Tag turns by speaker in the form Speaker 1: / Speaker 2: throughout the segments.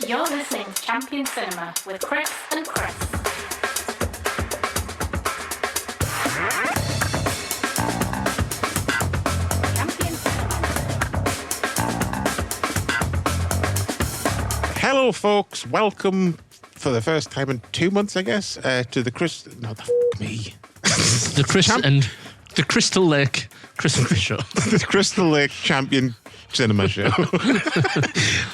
Speaker 1: You're listening to Champion Cinema with Chris and Chris. Champion Cinema.
Speaker 2: Hello, folks. Welcome for the first time in 2 months, I guess, to the Chris. No, me.
Speaker 3: The Chris and the Crystal Lake Chris and Chris show.
Speaker 2: The Crystal Lake Champion Cinema show.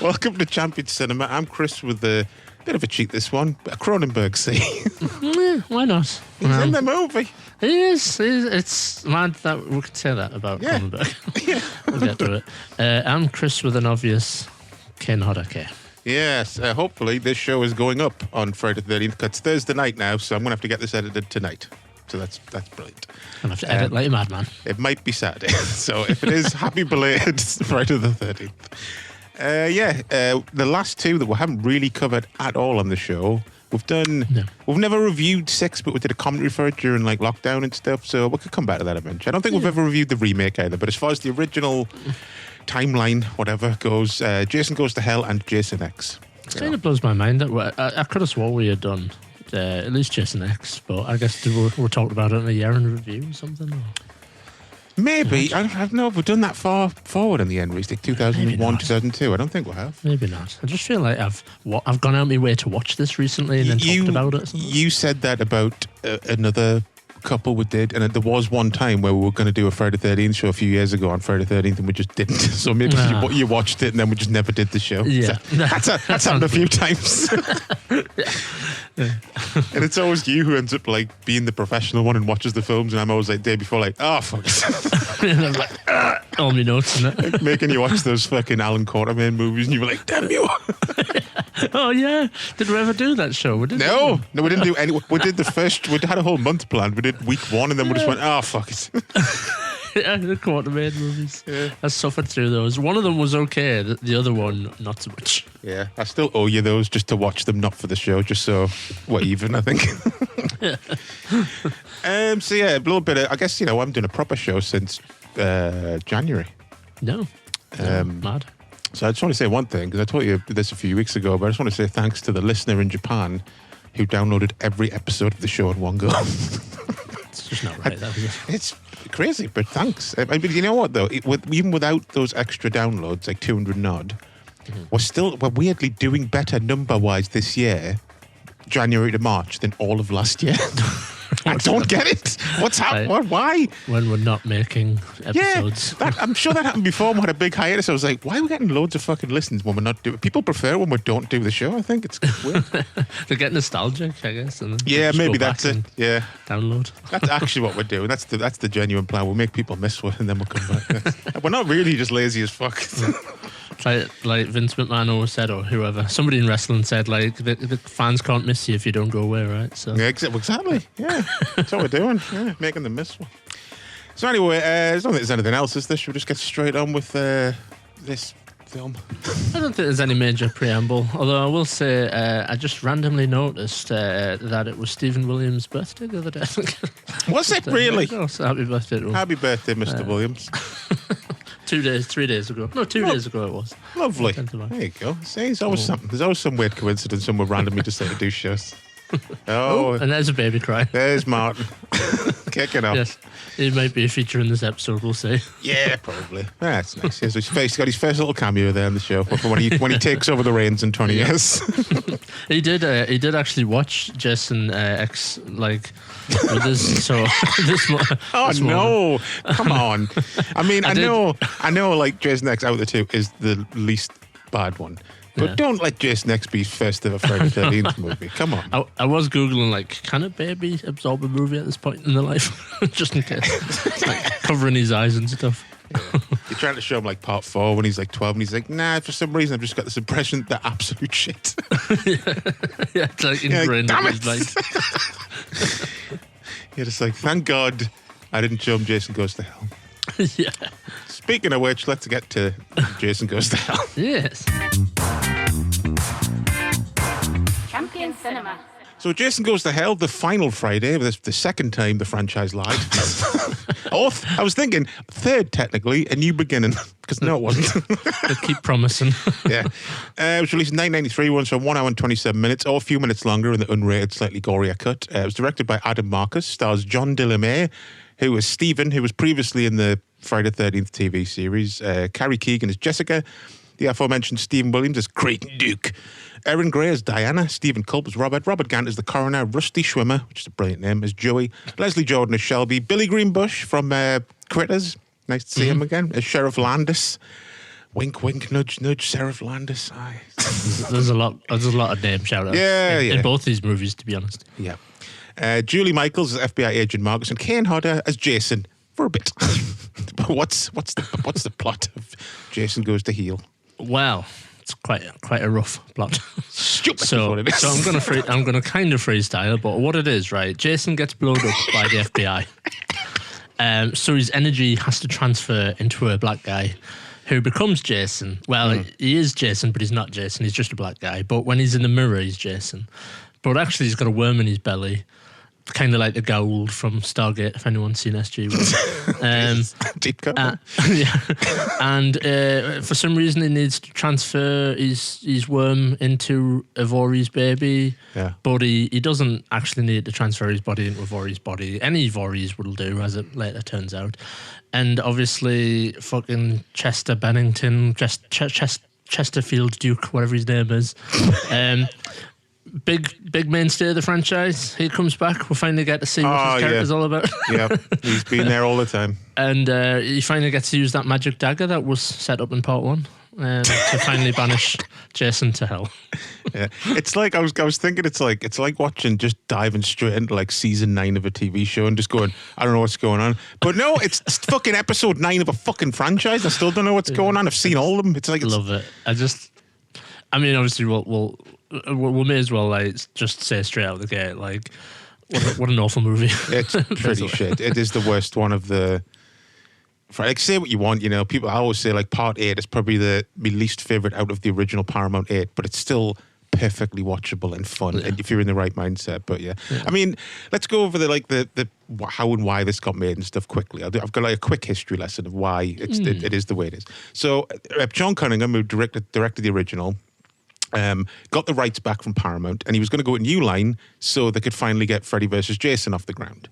Speaker 2: Welcome to Champion Cinema. I'm Chris with a bit of a cheat this one, a Cronenberg scene.
Speaker 3: Why not?
Speaker 2: He's in the movie.
Speaker 3: He is. It's mad that we could say that about Cronenberg.
Speaker 2: Yeah.
Speaker 3: We'll get to it. I'm Chris with an obvious Ken Hodake.
Speaker 2: Yes, hopefully this show is going up on Friday the 13th. It's Thursday night now, so I'm going to have to get this edited tonight. So that's brilliant.
Speaker 3: I'll have to edit like a madman.
Speaker 2: It might be Saturday. So if it is, happy belated Friday the 13th. The last two that we haven't really covered at all on the show, we've never reviewed 6, but we did a commentary for it during like lockdown and stuff, so we could come back to that eventually. I don't think we've ever reviewed the remake either, but as far as the original timeline, whatever, goes, Jason Goes to Hell and Jason X.
Speaker 3: It kind of blows my mind that I could have swore we had done at least Jason X, but I guess we're talking about it in a year in review or something. Or?
Speaker 2: Maybe. I don't know if we've done that far forward in the end, like 2001, 2002. I don't think we have.
Speaker 3: Maybe not. I just feel like I've gone out of my way to watch this recently and then talked about it.
Speaker 2: You said that about another couple we did, and there was one time where we were going to do a Friday 13th show a few years ago on Friday 13th and we just didn't. So maybe you watched it and then we just never did the show.
Speaker 3: Yeah.
Speaker 2: So that's happened a few times. And it's always you who ends up like being the professional one and watches the films, and I'm always like day before like, oh fuck.
Speaker 3: And I'm like, all my notes and that.
Speaker 2: Like making you watch those fucking Alan Quartermain movies and you were like, damn you.
Speaker 3: Oh yeah, did we ever do that show? We didn't.
Speaker 2: No, we didn't do any. We did the first. We had a whole month planned. We did week 1, and then we just went, oh fuck it.
Speaker 3: Yeah, the Quartermain movies. Yeah. I suffered through those. One of them was okay. The other one, not so much.
Speaker 2: Yeah, I still owe you those just to watch them, not for the show, just so we're even, I think.
Speaker 3: Yeah.
Speaker 2: So yeah, a little bit of, I guess, I'm doing a proper show since January.
Speaker 3: No. Mad.
Speaker 2: So I just want to say one thing, because I told you this a few weeks ago, but I just want to say thanks to the listener in Japan who downloaded every episode of the show in one go.
Speaker 3: It's just not right, that is it?
Speaker 2: It's crazy, but thanks. I mean, you know what, though? Even without those extra downloads, like 200 and odd, we're weirdly doing better number-wise this year, January to March, than all of last year. I don't get it. What's happening? Why?
Speaker 3: When we're not making episodes.
Speaker 2: Yeah, I'm sure that happened before. We had a big hiatus. I was like, why are we getting loads of fucking listens when we're not doing? People prefer when we don't do the show. I think it's weird.
Speaker 3: They get nostalgic, I guess. And
Speaker 2: maybe that's it. Yeah,
Speaker 3: download.
Speaker 2: That's actually what we're doing. That's the genuine plan. We'll make people miss one and then we'll come back. We're not really just lazy as fuck.
Speaker 3: Like Vince McMahon always said, or whoever, somebody in wrestling said, like, the fans can't miss you if you don't go away, right? So
Speaker 2: yeah, exactly. Yeah, that's what we're doing. Yeah, making them miss one. So anyway, I don't think there's anything else, is there? Should we just get straight on with this film?
Speaker 3: I don't think there's any major preamble, although I will say I just randomly noticed that it was Stephen Williams' birthday the other day.
Speaker 2: Was it really?
Speaker 3: So happy birthday to him.
Speaker 2: Happy birthday, Mr. Williams.
Speaker 3: 3 days ago. No, 2 days ago it was.
Speaker 2: Lovely. There you go. See, there's always something. There's always some weird coincidence somewhere randomly decide to do shows. Oh,
Speaker 3: and there's a baby cry.
Speaker 2: There's Martin. Kicking off.
Speaker 3: Yes. He might be a feature in this episode, we'll see.
Speaker 2: Yeah, probably. That's nice. He's got his first little cameo there in the show when he takes over the reins in 20 years.
Speaker 3: He did actually watch Jason X with this. So this.
Speaker 2: This no! Come on. I mean, I know. Like Jason X out of the two is the least bad one. But don't let Jason X be first ever Friday the 13th movie. Come on.
Speaker 3: I was Googling, can a baby absorb a movie at this point in their life? Just in case. Covering his eyes and stuff.
Speaker 2: Yeah. You're trying to show him part 4 when he's 12 and he's like, nah, for some reason I've just got this impression they're absolute shit.
Speaker 3: Yeah, it's ingrained.
Speaker 2: Damn it! You're just thank God I didn't show him Jason Goes to Hell.
Speaker 3: Yeah.
Speaker 2: Speaking of which, let's get to Jason Goes to Hell.
Speaker 3: Yes.
Speaker 1: Champion Cinema.
Speaker 2: So Jason Goes to Hell, the final Friday, the second time the franchise lied. I was thinking third, technically, a new beginning, because no, it wasn't.
Speaker 3: They keep promising.
Speaker 2: Yeah. It was released in 1993, runs for 1 hour and 27 minutes, or a few minutes longer in the unrated, slightly gorier cut. It was directed by Adam Marcus, stars John Delamere, who was Stephen, who was previously in the Friday the 13th TV series. Carrie Keegan as Jessica. The aforementioned Stephen Williams as Creighton Duke. Erin Gray as Diana. Stephen Culp as Robert. Robert Gant as the coroner. Rusty Schwimmer, which is a brilliant name, as Joey. Leslie Jordan as Shelby. Billy Greenbush from Critters. Nice to see him again. As Sheriff Landis. Wink, wink, nudge, nudge. Sheriff Landis. Aye.
Speaker 3: There's a lot of name shout-outs in both these movies, to be honest.
Speaker 2: Yeah. Julie Michaels as FBI agent Marcus, and Kane Hodder as Jason for a bit. But what's the plot of Jason Goes to Hell?
Speaker 3: Well, it's quite a rough plot.
Speaker 2: Stupid.
Speaker 3: So
Speaker 2: What it is.
Speaker 3: I'm gonna kind of freestyle, but what it is, right? Jason gets blown up by the FBI, so his energy has to transfer into a black guy who becomes Jason. Well, he is Jason, but he's not Jason. He's just a black guy. But when he's in the mirror, he's Jason. But actually, he's got a worm in his belly. Kind of like the Goa'uld from Stargate, if anyone's seen SG-1.
Speaker 2: Deep cut.
Speaker 3: Yeah. And for some reason, he needs to transfer his worm into Ivori's baby.
Speaker 2: Yeah.
Speaker 3: But he doesn't actually need to transfer his body into Ivori's body. Any Ivori's will do, as it later turns out. And obviously, fucking Chester Bennington, Chesterfield Duke, whatever his name is. Big mainstay of the franchise. He comes back. We'll finally get to see what his character's all about.
Speaker 2: Yeah, he's been there all the time.
Speaker 3: And he finally gets to use that magic dagger that was set up in part 1 to finally banish Jason to hell.
Speaker 2: Yeah, it's like I was thinking. It's like watching, just diving straight into like season 9 of a TV show and just going, I don't know what's going on. But no, it's fucking episode 9 of a fucking franchise. I still don't know what's going on. I've seen all of them. It's like
Speaker 3: love it. I mean, obviously, we may as well like just say straight out of the gate, like, what an awful movie.
Speaker 2: It's pretty shit. It is the worst one of the. Like, say what you want, you know. People, I always say like part 8 is probably my least favorite out of the original Paramount 8, but it's still perfectly watchable and fun, and if you're in the right mindset. But yeah. I mean, let's go over the how and why this got made and stuff quickly. I've got like a quick history lesson of why it is the way it is. So John Cunningham, who directed the original. Got the rights back from Paramount, and he was going to go to New Line so they could finally get Freddy vs. Jason off the ground.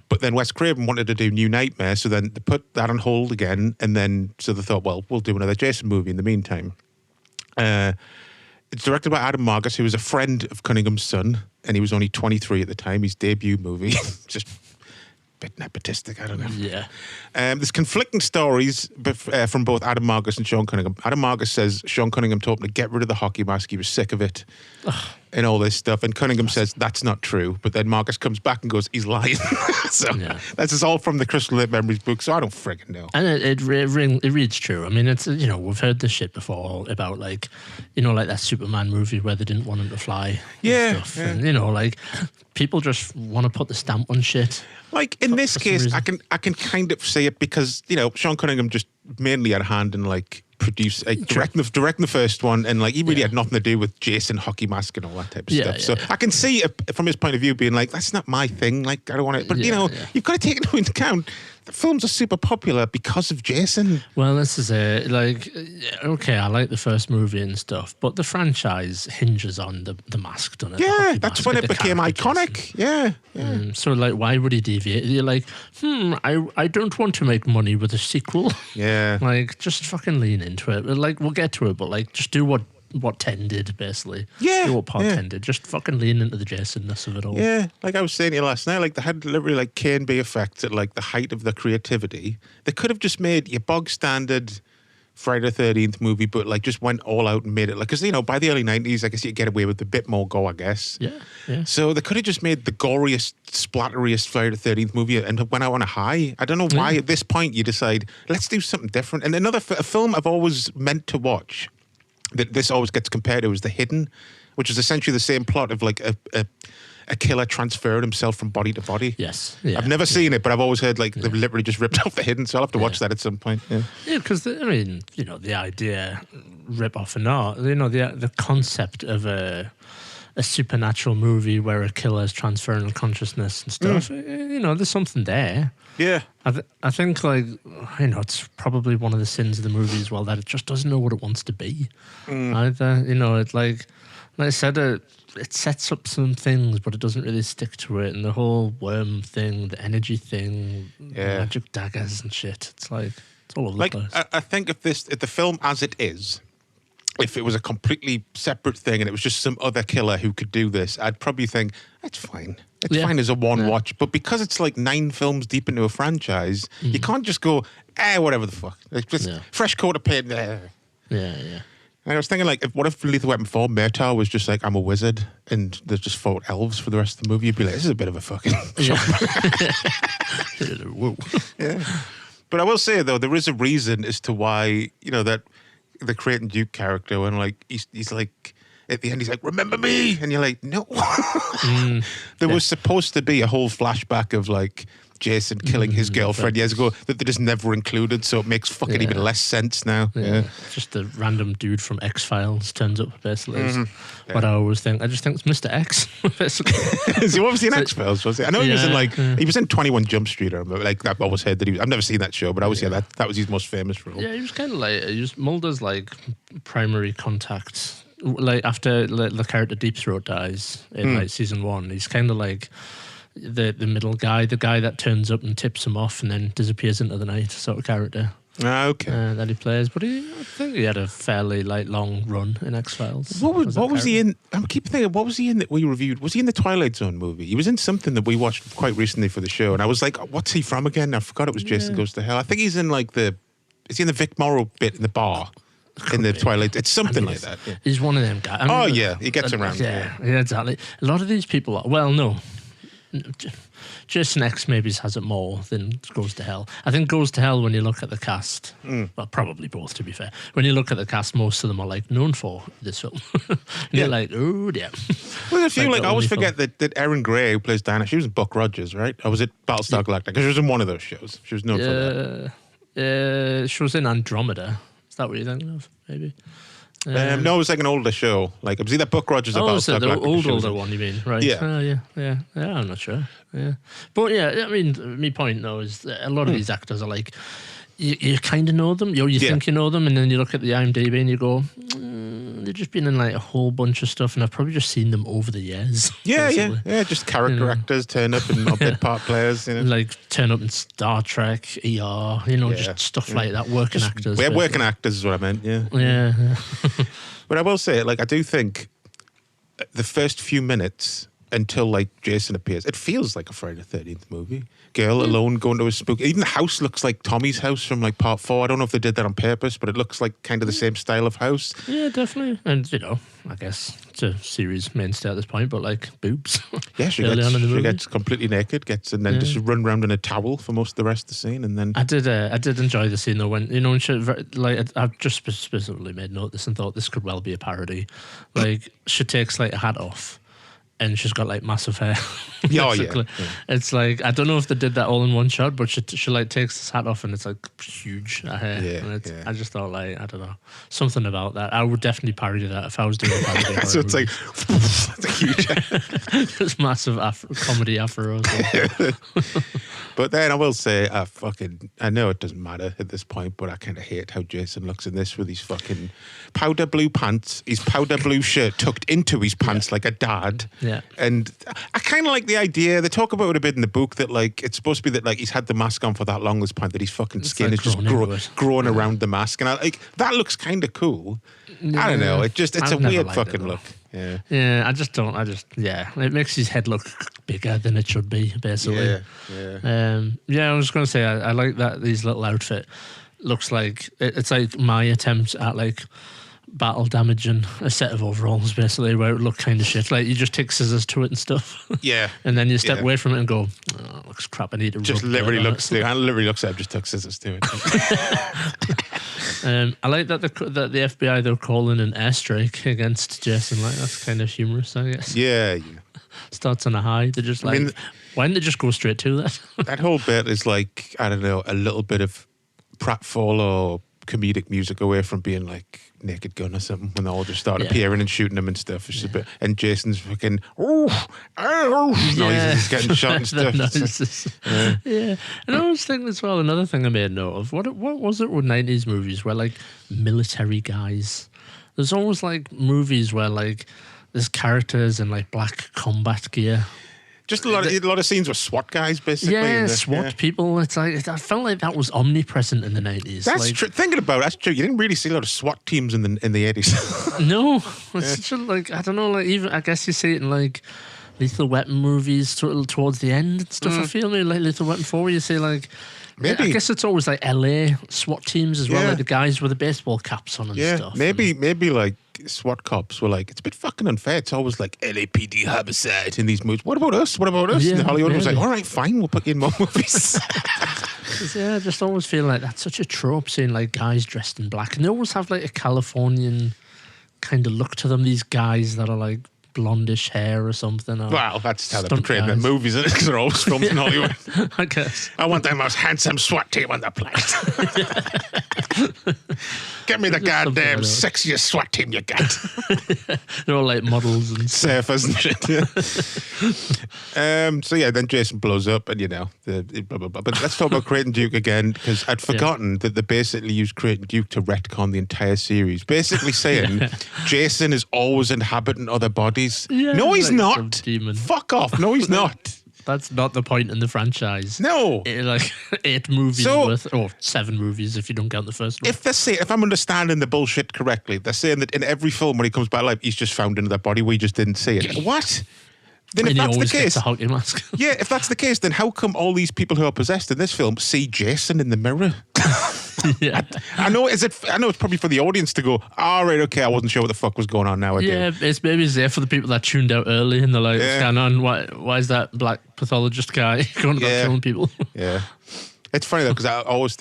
Speaker 2: But then Wes Craven wanted to do New Nightmare, so then they put that on hold again, and then so they thought, well, we'll do another Jason movie in the meantime. It's directed by Adam Marcus, who was a friend of Cunningham's son, and he was only 23 at the time. His debut movie, just a bit nepotistic, I don't know.
Speaker 3: Yeah.
Speaker 2: There's conflicting stories from both Adam Marcus and Sean Cunningham. Adam Marcus says Sean Cunningham told him to get rid of the hockey mask. He was sick of it and all this stuff. And Cunningham says that's not true. But then Marcus comes back and goes, he's lying. So this is all from the Crystal Lake Memories book, so I don't friggin' know.
Speaker 3: And it reads true. I mean, it's, you know, we've heard this shit before about, like, you know, like that Superman movie where they didn't want him to fly.
Speaker 2: Yeah.
Speaker 3: And, you know, like, people just want to put the stamp on shit.
Speaker 2: Like, in this case, I can kind of say it because, you know, Sean Cunningham just mainly had a hand in, like, directing the first one, and, like, he really had nothing to do with Jason hockey mask and all that type of stuff. So I can see it from his point of view being like, that's not my thing. Like, I don't want it. But, you know, you've got to take it into account. The films are super popular because of Jason.
Speaker 3: Well, this is it. Like, okay, I like the first movie and stuff, but the franchise hinges on the mask, doesn't it?
Speaker 2: Yeah, that's when it became iconic. Jason. Yeah.
Speaker 3: So, like, why would he deviate? You're like, I don't want to make money with a sequel.
Speaker 2: Yeah.
Speaker 3: Like, just fucking lean into it. Like, we'll get to it, but, like, just do what 10 did, basically.
Speaker 2: Yeah.
Speaker 3: Do what part 10 did. Just fucking lean into the Jason-ness of it all.
Speaker 2: Yeah. Like I was saying to you last night, like, they had literally, like, K&B effects at, like, the height of the creativity. They could have just made your bog standard Friday the 13th movie, but, like, just went all out and made it, like, because, you know, by the early 90s, I guess you get away with a bit more go, I guess.
Speaker 3: Yeah.
Speaker 2: So they could have just made the goriest, splatteriest Friday the 13th movie and went out on a high. I don't know why at this point you decide, let's do something different. And a film I've always meant to watch that this always gets compared to is The Hidden, which is essentially the same plot of, like, a killer transferring himself from body to body.
Speaker 3: Yes. Yeah.
Speaker 2: I've never seen it, but I've always heard, like, they've literally just ripped off The Hidden, so I'll have to watch that at some point.
Speaker 3: Yeah, because, I mean, you know, the idea, rip off or not, you know, the concept of a a supernatural movie where a killer is transferring consciousness and stuff. You know, there's something there.
Speaker 2: Yeah.
Speaker 3: I think, like, you know, it's probably one of the sins of the movie as well that it just doesn't know what it wants to be. Either, you know, it like I said, it sets up some things, but it doesn't really stick to it. And the whole worm thing, the energy thing, magic daggers and shit. It's like it's all over the place.
Speaker 2: I think if the film as it is, if it was a completely separate thing and it was just some other killer who could do this, I'd probably think it's fine. It's fine as a one watch. But because it's like 9 films deep into a franchise, you can't just go, whatever the fuck. It's just fresh coat of paint there.
Speaker 3: Yeah.
Speaker 2: And I was thinking, like, what if Lethal Weapon 4, Murtaugh was just like, I'm a wizard, and there's just fought elves for the rest of the movie? You'd be like, this is a bit of a fucking
Speaker 3: Whoa.
Speaker 2: Yeah. But I will say, though, there is a reason as to why, you know, that the Creighton Duke character, when, like, he's like, at the end, he's like, remember me? And you're like, no. There was supposed to be a whole flashback of, like, Jason killing his girlfriend years ago that they just never included, so it makes fucking even less sense now. Yeah.
Speaker 3: Just a random dude from X-Files turns up, basically. Is what I always think. I just think it's Mr. X, basically.
Speaker 2: So what was he in X-Files, was it? I know he was in, like, he was in 21 Jump Street, I remember. Like, I've always heard that I've never seen that show, but I always hear that was his most famous role.
Speaker 3: Yeah, he was kind of like, Mulder's, like, primary contact. Like, after the character Deep Throat dies in, like, season 1, he's kind of like the middle guy, the guy that turns up and tips him off and then disappears into the night sort of character.
Speaker 2: Okay.
Speaker 3: That he plays, but I think he had a fairly like long run in X-Files.
Speaker 2: What was he in? I keep thinking, what was he in that we reviewed? Was he in the Twilight Zone movie? He was in something that we watched quite recently for the show, and I was like, what's he from again? I forgot it was Jason Goes to Hell. I think he's in like is he in the Vic Morrow bit in the bar? In the Twilight, it's something like that. Yeah.
Speaker 3: He's one of them guys.
Speaker 2: He gets around.
Speaker 3: Yeah, exactly. A lot of these people are, well, no. Jason X maybe has it more than Goes to Hell. I think Goes to Hell, when you look at the cast, well, probably both, to be fair. When you look at the cast, most of them are like known for this film. And you're like, oh, yeah.
Speaker 2: Well, I feel like I always forget that Erin Gray, who plays Diana, she was in Buck Rogers, right? Or was it Battlestar Galactica? Because she was in one of those shows. She was known for that.
Speaker 3: She was in Andromeda. Is that what you're thinking of? Maybe.
Speaker 2: No, it was like an older show. Like, it was either Buck Rogers or Battlestar
Speaker 3: the
Speaker 2: Galactica.
Speaker 3: older one, you mean? Right.
Speaker 2: Yeah.
Speaker 3: Yeah, I'm not sure. Yeah. But yeah, I mean, my point though is that a lot of these actors are like, you kind of know them, you think you know them, and then you look at the IMDb and you go, they've just been in like a whole bunch of stuff, and I've probably just seen them over the years.
Speaker 2: Yeah, just character actors turn up and bit part players, you know.
Speaker 3: Like turn up in Star Trek, ER, just stuff like that. Working actors.
Speaker 2: Yeah, working actors is what I meant. Yeah.
Speaker 3: Yeah.
Speaker 2: But I will say, like, I do think the first few minutes until like Jason appears, it feels like a Friday the 13th movie. Girl alone going to a spook. Even the house looks like Tommy's house from like part 4. I don't know if they did that on purpose, but it looks like kind of the same style of house.
Speaker 3: Yeah, definitely. And I guess it's a series mainstay at this point, but like boobs.
Speaker 2: Yeah, she gets completely naked, and then just run around in a towel for most of the rest of the scene, and then
Speaker 3: I did enjoy the scene though when when she I've just specifically made note of this and thought this could well be a parody. Like she takes like a hat off. And she's got like massive hair. Yeah. It's like, I don't know if they did that all in one shot, but she like takes this hat off and it's like huge hair. Yeah, I just thought like, I don't know, something about that. I would definitely parody that if I was doing a parody.
Speaker 2: So it's like, it's a huge hair.
Speaker 3: Just massive comedy afro.
Speaker 2: But then I will say, I know it doesn't matter at this point, but I kind of hate how Jason looks in this with his fucking powder blue pants, his powder blue shirt tucked into his pants like a dad.
Speaker 3: Yeah.
Speaker 2: And I kind of like the idea. They talk about it a bit in the book that like it's supposed to be that like he's had the mask on for that long, this point that his fucking skin is just growing around the mask, and I like that looks kind of cool. I don't know. It's a weird fucking look. Yeah.
Speaker 3: Yeah. It makes his head look bigger than it should be, basically.
Speaker 2: Yeah.
Speaker 3: I was going to say I like that his little outfit looks like it's like my attempt at like battle damaging a set of overalls, basically, where it looked kind of shit. Like you just take scissors to it and stuff.
Speaker 2: Yeah.
Speaker 3: And then you step away from it and go, oh, it looks crap. I need to
Speaker 2: just literally looks like I've just took scissors to it.
Speaker 3: I like that the FBI they're calling an airstrike against Jason. Like that's kind of humorous, I guess.
Speaker 2: Yeah.
Speaker 3: Starts on a high. They're just like, why didn't they just go straight to that?
Speaker 2: That whole bit is like, I don't know, a little bit of pratfall or comedic music away from being like Naked Gun or something when they all just start
Speaker 3: Yeah.
Speaker 2: appearing and shooting them and stuff. It's just a bit, and Jason's fucking noises, he's getting shot and
Speaker 3: The
Speaker 2: stuff.
Speaker 3: noises. Yeah. And I was thinking as well, another thing I made note of, what was it with 90s movies where like military guys, there's always like movies where like there's characters in like black combat gear.
Speaker 2: Just a lot of scenes with SWAT guys, basically.
Speaker 3: Yeah,
Speaker 2: in the-
Speaker 3: SWAT people. It's like I felt like that was omnipresent in the 90s.
Speaker 2: That's
Speaker 3: like,
Speaker 2: true. Thinking about it, that's true. You didn't really see a lot of SWAT teams in the 80s.
Speaker 3: No, it's such a, like I don't know. Like even I guess you see it in like Lethal Weapon movies towards the end and stuff. I feel maybe like Lethal Weapon 4, where you see like.
Speaker 2: Maybe.
Speaker 3: I guess it's always like LA SWAT teams as well,
Speaker 2: Yeah.
Speaker 3: like the guys with the baseball caps on and
Speaker 2: Yeah,
Speaker 3: stuff.
Speaker 2: maybe like SWAT cops were like, it's a bit fucking unfair. It's always like LAPD homicide in these movies. What about us? What about us?
Speaker 3: Yeah,
Speaker 2: and Hollywood was like,
Speaker 3: maybe.
Speaker 2: all right, fine, we'll put you in more movies.
Speaker 3: Yeah, I just always feel like that's such a trope, seeing like guys dressed in black, and they always have like a Californian kind of look to them. These guys that are like blondish hair or something. Or
Speaker 2: Well, that's how they're
Speaker 3: stunt
Speaker 2: portraying their
Speaker 3: guys.
Speaker 2: movies, isn't it? Because they're always filmed in Hollywood.
Speaker 3: I guess.
Speaker 2: I want the most handsome SWAT team on the planet. Get me the
Speaker 3: Something
Speaker 2: goddamn
Speaker 3: like that.
Speaker 2: sexiest SWAT team you got.
Speaker 3: They're all like models and
Speaker 2: Surfers and shit. So yeah, then Jason blows up, and blah blah blah. But let's talk about Creighton Duke again, because I'd forgotten that they basically used Creighton Duke to retcon the entire series, basically saying Jason is always inhabiting other bodies.
Speaker 3: Yeah,
Speaker 2: No, he's
Speaker 3: like
Speaker 2: not.
Speaker 3: some demon.
Speaker 2: Fuck off. No, he's not.
Speaker 3: That's not the point in the franchise.
Speaker 2: No.
Speaker 3: Like 8 movies
Speaker 2: So-
Speaker 3: worth, or 7 movies if you don't count the first one.
Speaker 2: If I'm understanding the bullshit correctly, they're saying that in every film when he comes back alive, he's just found another body. We just didn't see it. What? Then if
Speaker 3: and he
Speaker 2: that's the
Speaker 3: always
Speaker 2: case,
Speaker 3: gets a hockey mask.
Speaker 2: yeah, if that's the case, then how come all these people who are possessed in this film see Jason in the mirror?
Speaker 3: Yeah.
Speaker 2: I know it's probably for the audience to go, all right, okay, I wasn't sure what the fuck was going on now. I do.
Speaker 3: Yeah, it's maybe there for the people that tuned out early and they're like,
Speaker 2: Yeah.
Speaker 3: scan on, why is that black pathologist guy going about
Speaker 2: Yeah.
Speaker 3: killing people?
Speaker 2: Yeah. It's funny though, because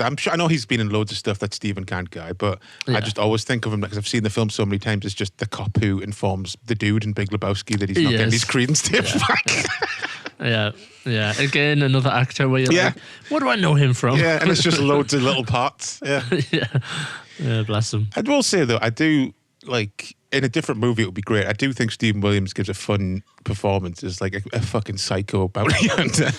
Speaker 2: I'm sure, I know he's been in loads of stuff, that Stephen Kant guy, but
Speaker 3: Yeah.
Speaker 2: I just always think of him, because I've seen the film so many times, it's just the cop who informs the dude in Big Lebowski that he's not getting
Speaker 3: Yes.
Speaker 2: his credence tapes back.
Speaker 3: Yeah, yeah. Again, another actor where you're
Speaker 2: Yeah.
Speaker 3: like, what do I know him from?
Speaker 2: Yeah, and it's just loads of little parts. Yeah.
Speaker 3: Yeah, bless him.
Speaker 2: I will say though, I do like, in a different movie it would be great. I do think Stephen Williams gives a fun performance as like a fucking psycho bounty hunter.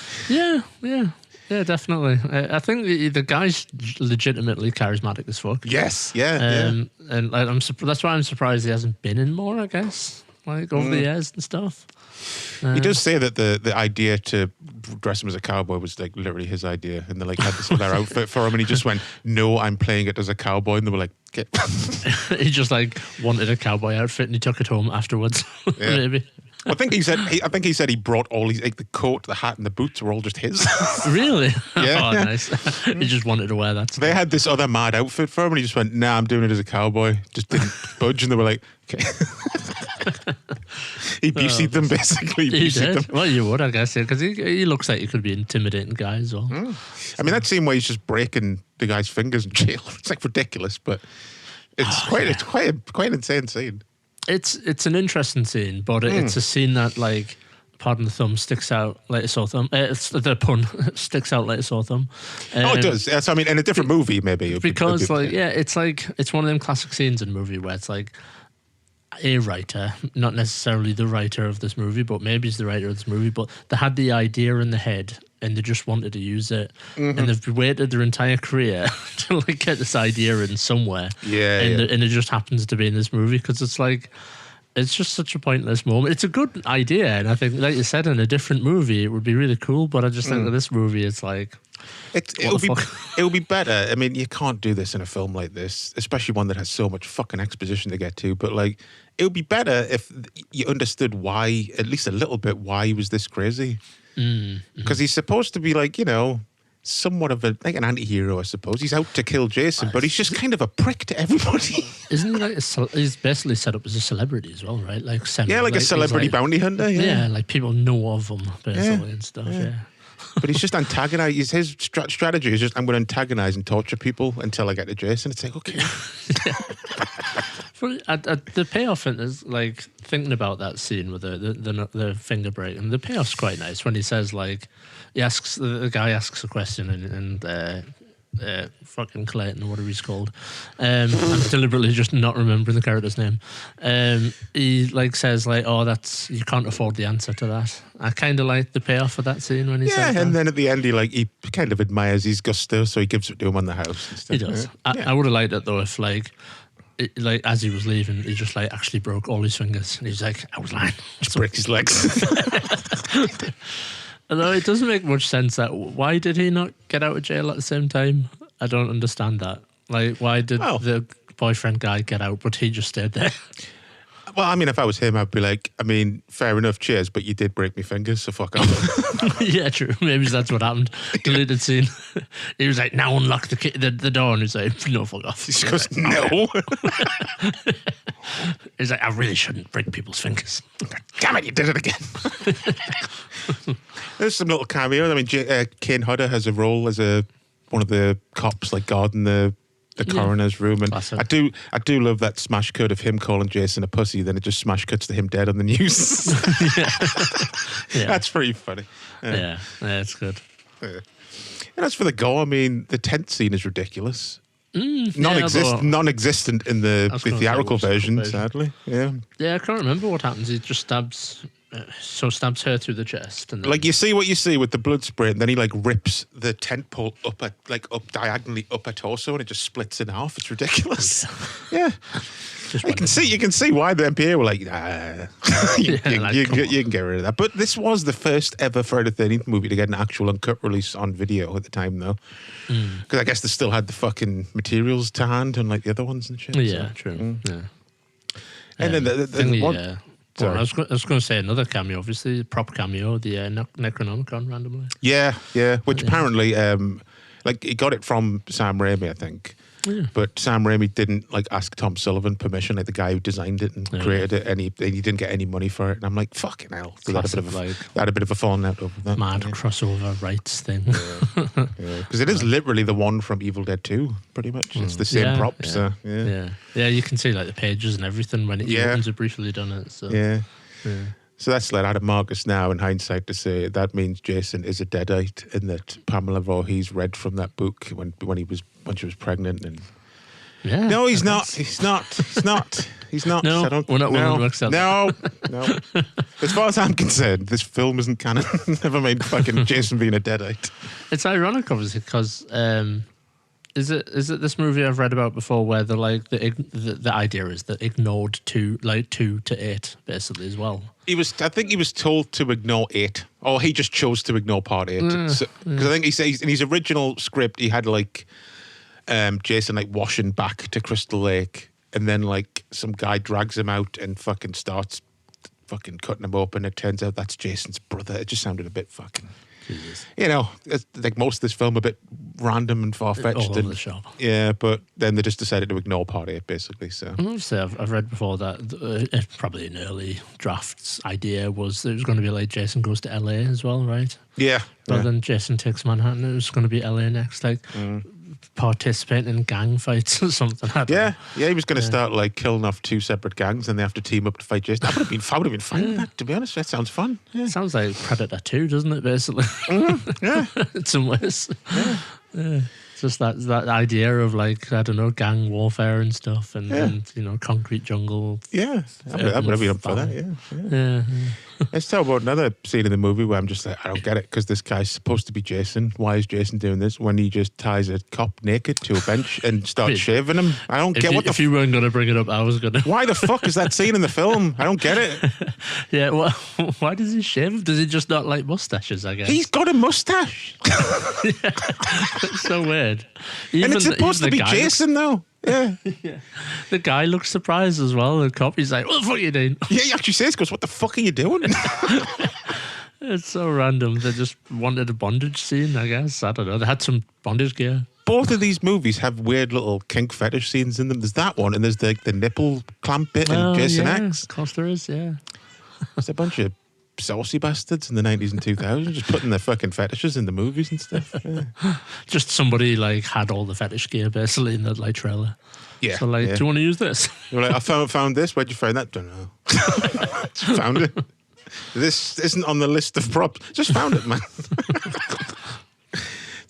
Speaker 3: Yeah, definitely. I think the guy's legitimately charismatic as fuck.
Speaker 2: Yes, yeah.
Speaker 3: And like, that's why I'm surprised he hasn't been in more, I guess, like over the years and stuff.
Speaker 2: He does say that the idea to dress him as a cowboy was like literally his idea, and they like had this other outfit for him, and he just went, "No, I'm playing it as a cowboy," and they were like, "Get."
Speaker 3: He just like wanted a cowboy outfit and he took it home afterwards.
Speaker 2: Yeah.
Speaker 3: Maybe.
Speaker 2: I think he said he brought all his, like the coat, the hat, and the boots were all just his.
Speaker 3: Really?
Speaker 2: Yeah.
Speaker 3: Oh, nice. He just wanted to wear that.
Speaker 2: They had this other mad outfit for him, and he just went, "Nah, I'm doing it as a cowboy." Just didn't budge, and they were like, "Okay." He BC'd them basically.
Speaker 3: He
Speaker 2: BC'd
Speaker 3: did.
Speaker 2: them.
Speaker 3: Well, you would, I guess, yeah, because he looks like he could be an intimidating guy as well.
Speaker 2: I mean, that scene where he's just breaking the guy's fingers in jail. It's like ridiculous, but it's quite an insane scene.
Speaker 3: It's an interesting scene, but it's a scene that, like, pardon the thumb, sticks out like a sore thumb. It's the pun sticks out like a sore thumb.
Speaker 2: Oh, it does. Yes, I mean, in a different movie, maybe. It'd be-
Speaker 3: Because
Speaker 2: it'd be-
Speaker 3: it's one of them classic scenes in a movie where it's like a writer, not necessarily the writer of this movie, but maybe he's the writer of this movie, but they had the idea in the head and they just wanted to use it, and they've waited their entire career to like get this idea in somewhere.
Speaker 2: Yeah,
Speaker 3: and,
Speaker 2: yeah.
Speaker 3: and it just happens to be in this movie because it's like. It's just such a pointless moment. It's a good idea, and I think, like you said, in a different movie, it would be really cool. But I just think that this movie, it's like,
Speaker 2: It'll
Speaker 3: the
Speaker 2: be
Speaker 3: fuck?
Speaker 2: it'll be better. I mean, you can't do this in a film like this, especially one that has so much fucking exposition to get to. But like, it would be better if you understood why, at least a little bit, why he was this crazy. Because he's supposed to be like, somewhat of an anti-hero, I suppose. He's out to kill Jason, but he's just kind of a prick to everybody.
Speaker 3: isn't he like he's basically set up as a celebrity as well, right? Like
Speaker 2: Yeah, like a
Speaker 3: he's
Speaker 2: celebrity
Speaker 3: like-
Speaker 2: bounty hunter.
Speaker 3: Yeah, like people know of him basically and stuff. Yeah.
Speaker 2: But he's just antagonized. His strategy is just, I'm going to antagonize and torture people until I get to Jason. It's like, okay.
Speaker 3: The payoff is like thinking about that scene with the finger break, and the payoff's quite nice when he says like the guy asks a question and fucking Clayton or whatever he's called. I'm deliberately just not remembering the character's name. He like says like, "Oh, that's you can't afford the answer to that." I kind of like the payoff for that scene when he says that.
Speaker 2: and then at the end he kind of admires his gusto, so he gives it to him on the house. And stuff.
Speaker 3: He does.
Speaker 2: Yeah.
Speaker 3: I would have liked it though if like as he was leaving, he just like actually broke all his fingers, and he's like, "I was lying."
Speaker 2: Just break his legs.
Speaker 3: Although it doesn't make much sense that why did he not get out of jail at the same time? I don't understand that. Like, why did the boyfriend guy get out, but he just stayed there?
Speaker 2: Well, I mean, if I was him, I'd be like, I mean, fair enough, cheers, but you did break my fingers, so fuck off.
Speaker 3: Yeah, true. Maybe that's what happened. Deleted scene. He was like, "Now unlock the door," and he's like, "No, fuck off."
Speaker 2: He goes, no.
Speaker 3: He's like, "I really shouldn't break people's fingers."
Speaker 2: Damn it, you did it again. There's some little cameo. I mean, Kane Hodder has a role as one of the cops, like guarding the coroner's room, and
Speaker 3: Classic.
Speaker 2: I do love that smash cut of him calling Jason a pussy. Then it just smash cuts to him dead on the news.
Speaker 3: Yeah.
Speaker 2: That's pretty funny.
Speaker 3: Yeah, it's good.
Speaker 2: And as for the gore, I mean, the tent scene is ridiculous.
Speaker 3: although-
Speaker 2: Non-existent in the
Speaker 3: was gonna say,
Speaker 2: theatrical
Speaker 3: what's the
Speaker 2: version,
Speaker 3: version?
Speaker 2: sadly. Yeah.
Speaker 3: Yeah, I can't remember what happens. He just stabs her through the chest, and then,
Speaker 2: Like you see what you see with the blood spray, and then he like rips the tent pole up diagonally up her torso, and it just splits in half. It's ridiculous. Yeah,
Speaker 3: just
Speaker 2: you can see why the MPA were like, nah. you can get rid of that. But this was the first ever Friday the 13th movie to get an actual uncut release on video at the time, though, because I guess they still had the fucking materials to hand, unlike the other ones and shit.
Speaker 3: Yeah,
Speaker 2: so.
Speaker 3: true. Yeah.
Speaker 2: And then the
Speaker 3: Thingy,
Speaker 2: one.
Speaker 3: well,
Speaker 2: Sorry.
Speaker 3: I was going to say another cameo, obviously, prop cameo, the Necronomicon randomly.
Speaker 2: Yeah, which apparently, like, he got it from Sam Raimi, I think.
Speaker 3: Yeah.
Speaker 2: But Sam Raimi didn't like ask Tom Sullivan permission, like the guy who designed it and created it, and he didn't get any money for it. And I'm like, fucking hell. So
Speaker 3: Classic,
Speaker 2: they had a bit of a falling out over that.
Speaker 3: Mad crossover rights thing.
Speaker 2: Because it is literally the one from Evil Dead 2, pretty much. It's the same props. So,
Speaker 3: Yeah, you can see like the pages and everything when it opens it briefly done it. So
Speaker 2: Yeah. So that's like Adam Marcus now, in hindsight, to say that means Jason is a deadite, and that Pamela Voorhees read from that book when she was pregnant. And
Speaker 3: yeah.
Speaker 2: no, he's not. He's not. He's not.
Speaker 3: No, we're not willing to accept
Speaker 2: No. As far as I'm concerned, this film isn't canon. Never mind fucking Jason being a deadite.
Speaker 3: It's ironic, obviously, because is it this movie I've read about before where the idea is that ignored 2 to 8 basically as well.
Speaker 2: I think he was told to ignore 8, or he just chose to ignore part 8. Because I think he says in his original script he had like Jason like washing back to Crystal Lake, and then like some guy drags him out and fucking starts fucking cutting him open. It turns out that's Jason's brother. It just sounded a bit fucking.
Speaker 3: Jesus.
Speaker 2: You know, it's like most of this film a bit random and far-fetched.
Speaker 3: All over the shop.
Speaker 2: Yeah, but then they just decided to ignore part 8, basically. So
Speaker 3: And obviously, I've read before that probably an early drafts idea was that it was going to be like Jason goes to LA as well, right?
Speaker 2: yeah.
Speaker 3: Rather than Jason takes Manhattan, it was going to be LA next, like participating in gang fights or something. I don't know.
Speaker 2: Yeah, he was going to start like killing off 2 separate gangs, and they have to team up to fight Jason. I would have been fine with that, to be honest. That sounds fun. Yeah.
Speaker 3: Sounds like Predator 2, doesn't it, basically?
Speaker 2: Yeah.
Speaker 3: In some ways. Yeah. Just that idea of like, I don't know, gang warfare and stuff, and you know, concrete jungle.
Speaker 2: Yeah. I would have been up for that, yeah.
Speaker 3: Yeah.
Speaker 2: Let's talk about another scene in the movie where I'm just like, I don't get it, because this guy's supposed to be Jason. Why is Jason doing this when he just ties a cop naked to a bench and starts shaving him? I don't get
Speaker 3: If you weren't going to bring it up, I was going to.
Speaker 2: Why the fuck is that scene in the film? I don't get it.
Speaker 3: Yeah, well, why does he shave? Does he just not like mustaches, I guess?
Speaker 2: He's got a mustache.
Speaker 3: It's so weird.
Speaker 2: And it's supposed to be
Speaker 3: guy
Speaker 2: Jason, though. Yeah.
Speaker 3: The guy looks surprised as well. The cop, he's like, "What the fuck are you doing?"
Speaker 2: Yeah, he actually says, goes, what the fuck are you doing?
Speaker 3: It's so random. They just wanted a bondage scene, I guess. I don't know. They had some bondage gear.
Speaker 2: Both of these movies have weird little kink fetish scenes in them. There's that one, and there's the nipple clamp bit in Jason X.
Speaker 3: Of course there is, yeah.
Speaker 2: There's a bunch of saucy bastards in the 90s and 2000s just putting their fucking fetishes in the movies and stuff. Yeah.
Speaker 3: Just somebody like had all the fetish gear basically in the like trailer.
Speaker 2: Yeah.
Speaker 3: So like,
Speaker 2: yeah.
Speaker 3: do you want to use this?
Speaker 2: You're like, I found this. Where'd you find that? Don't know. Just found it. This isn't on the list of props. Just found it, man.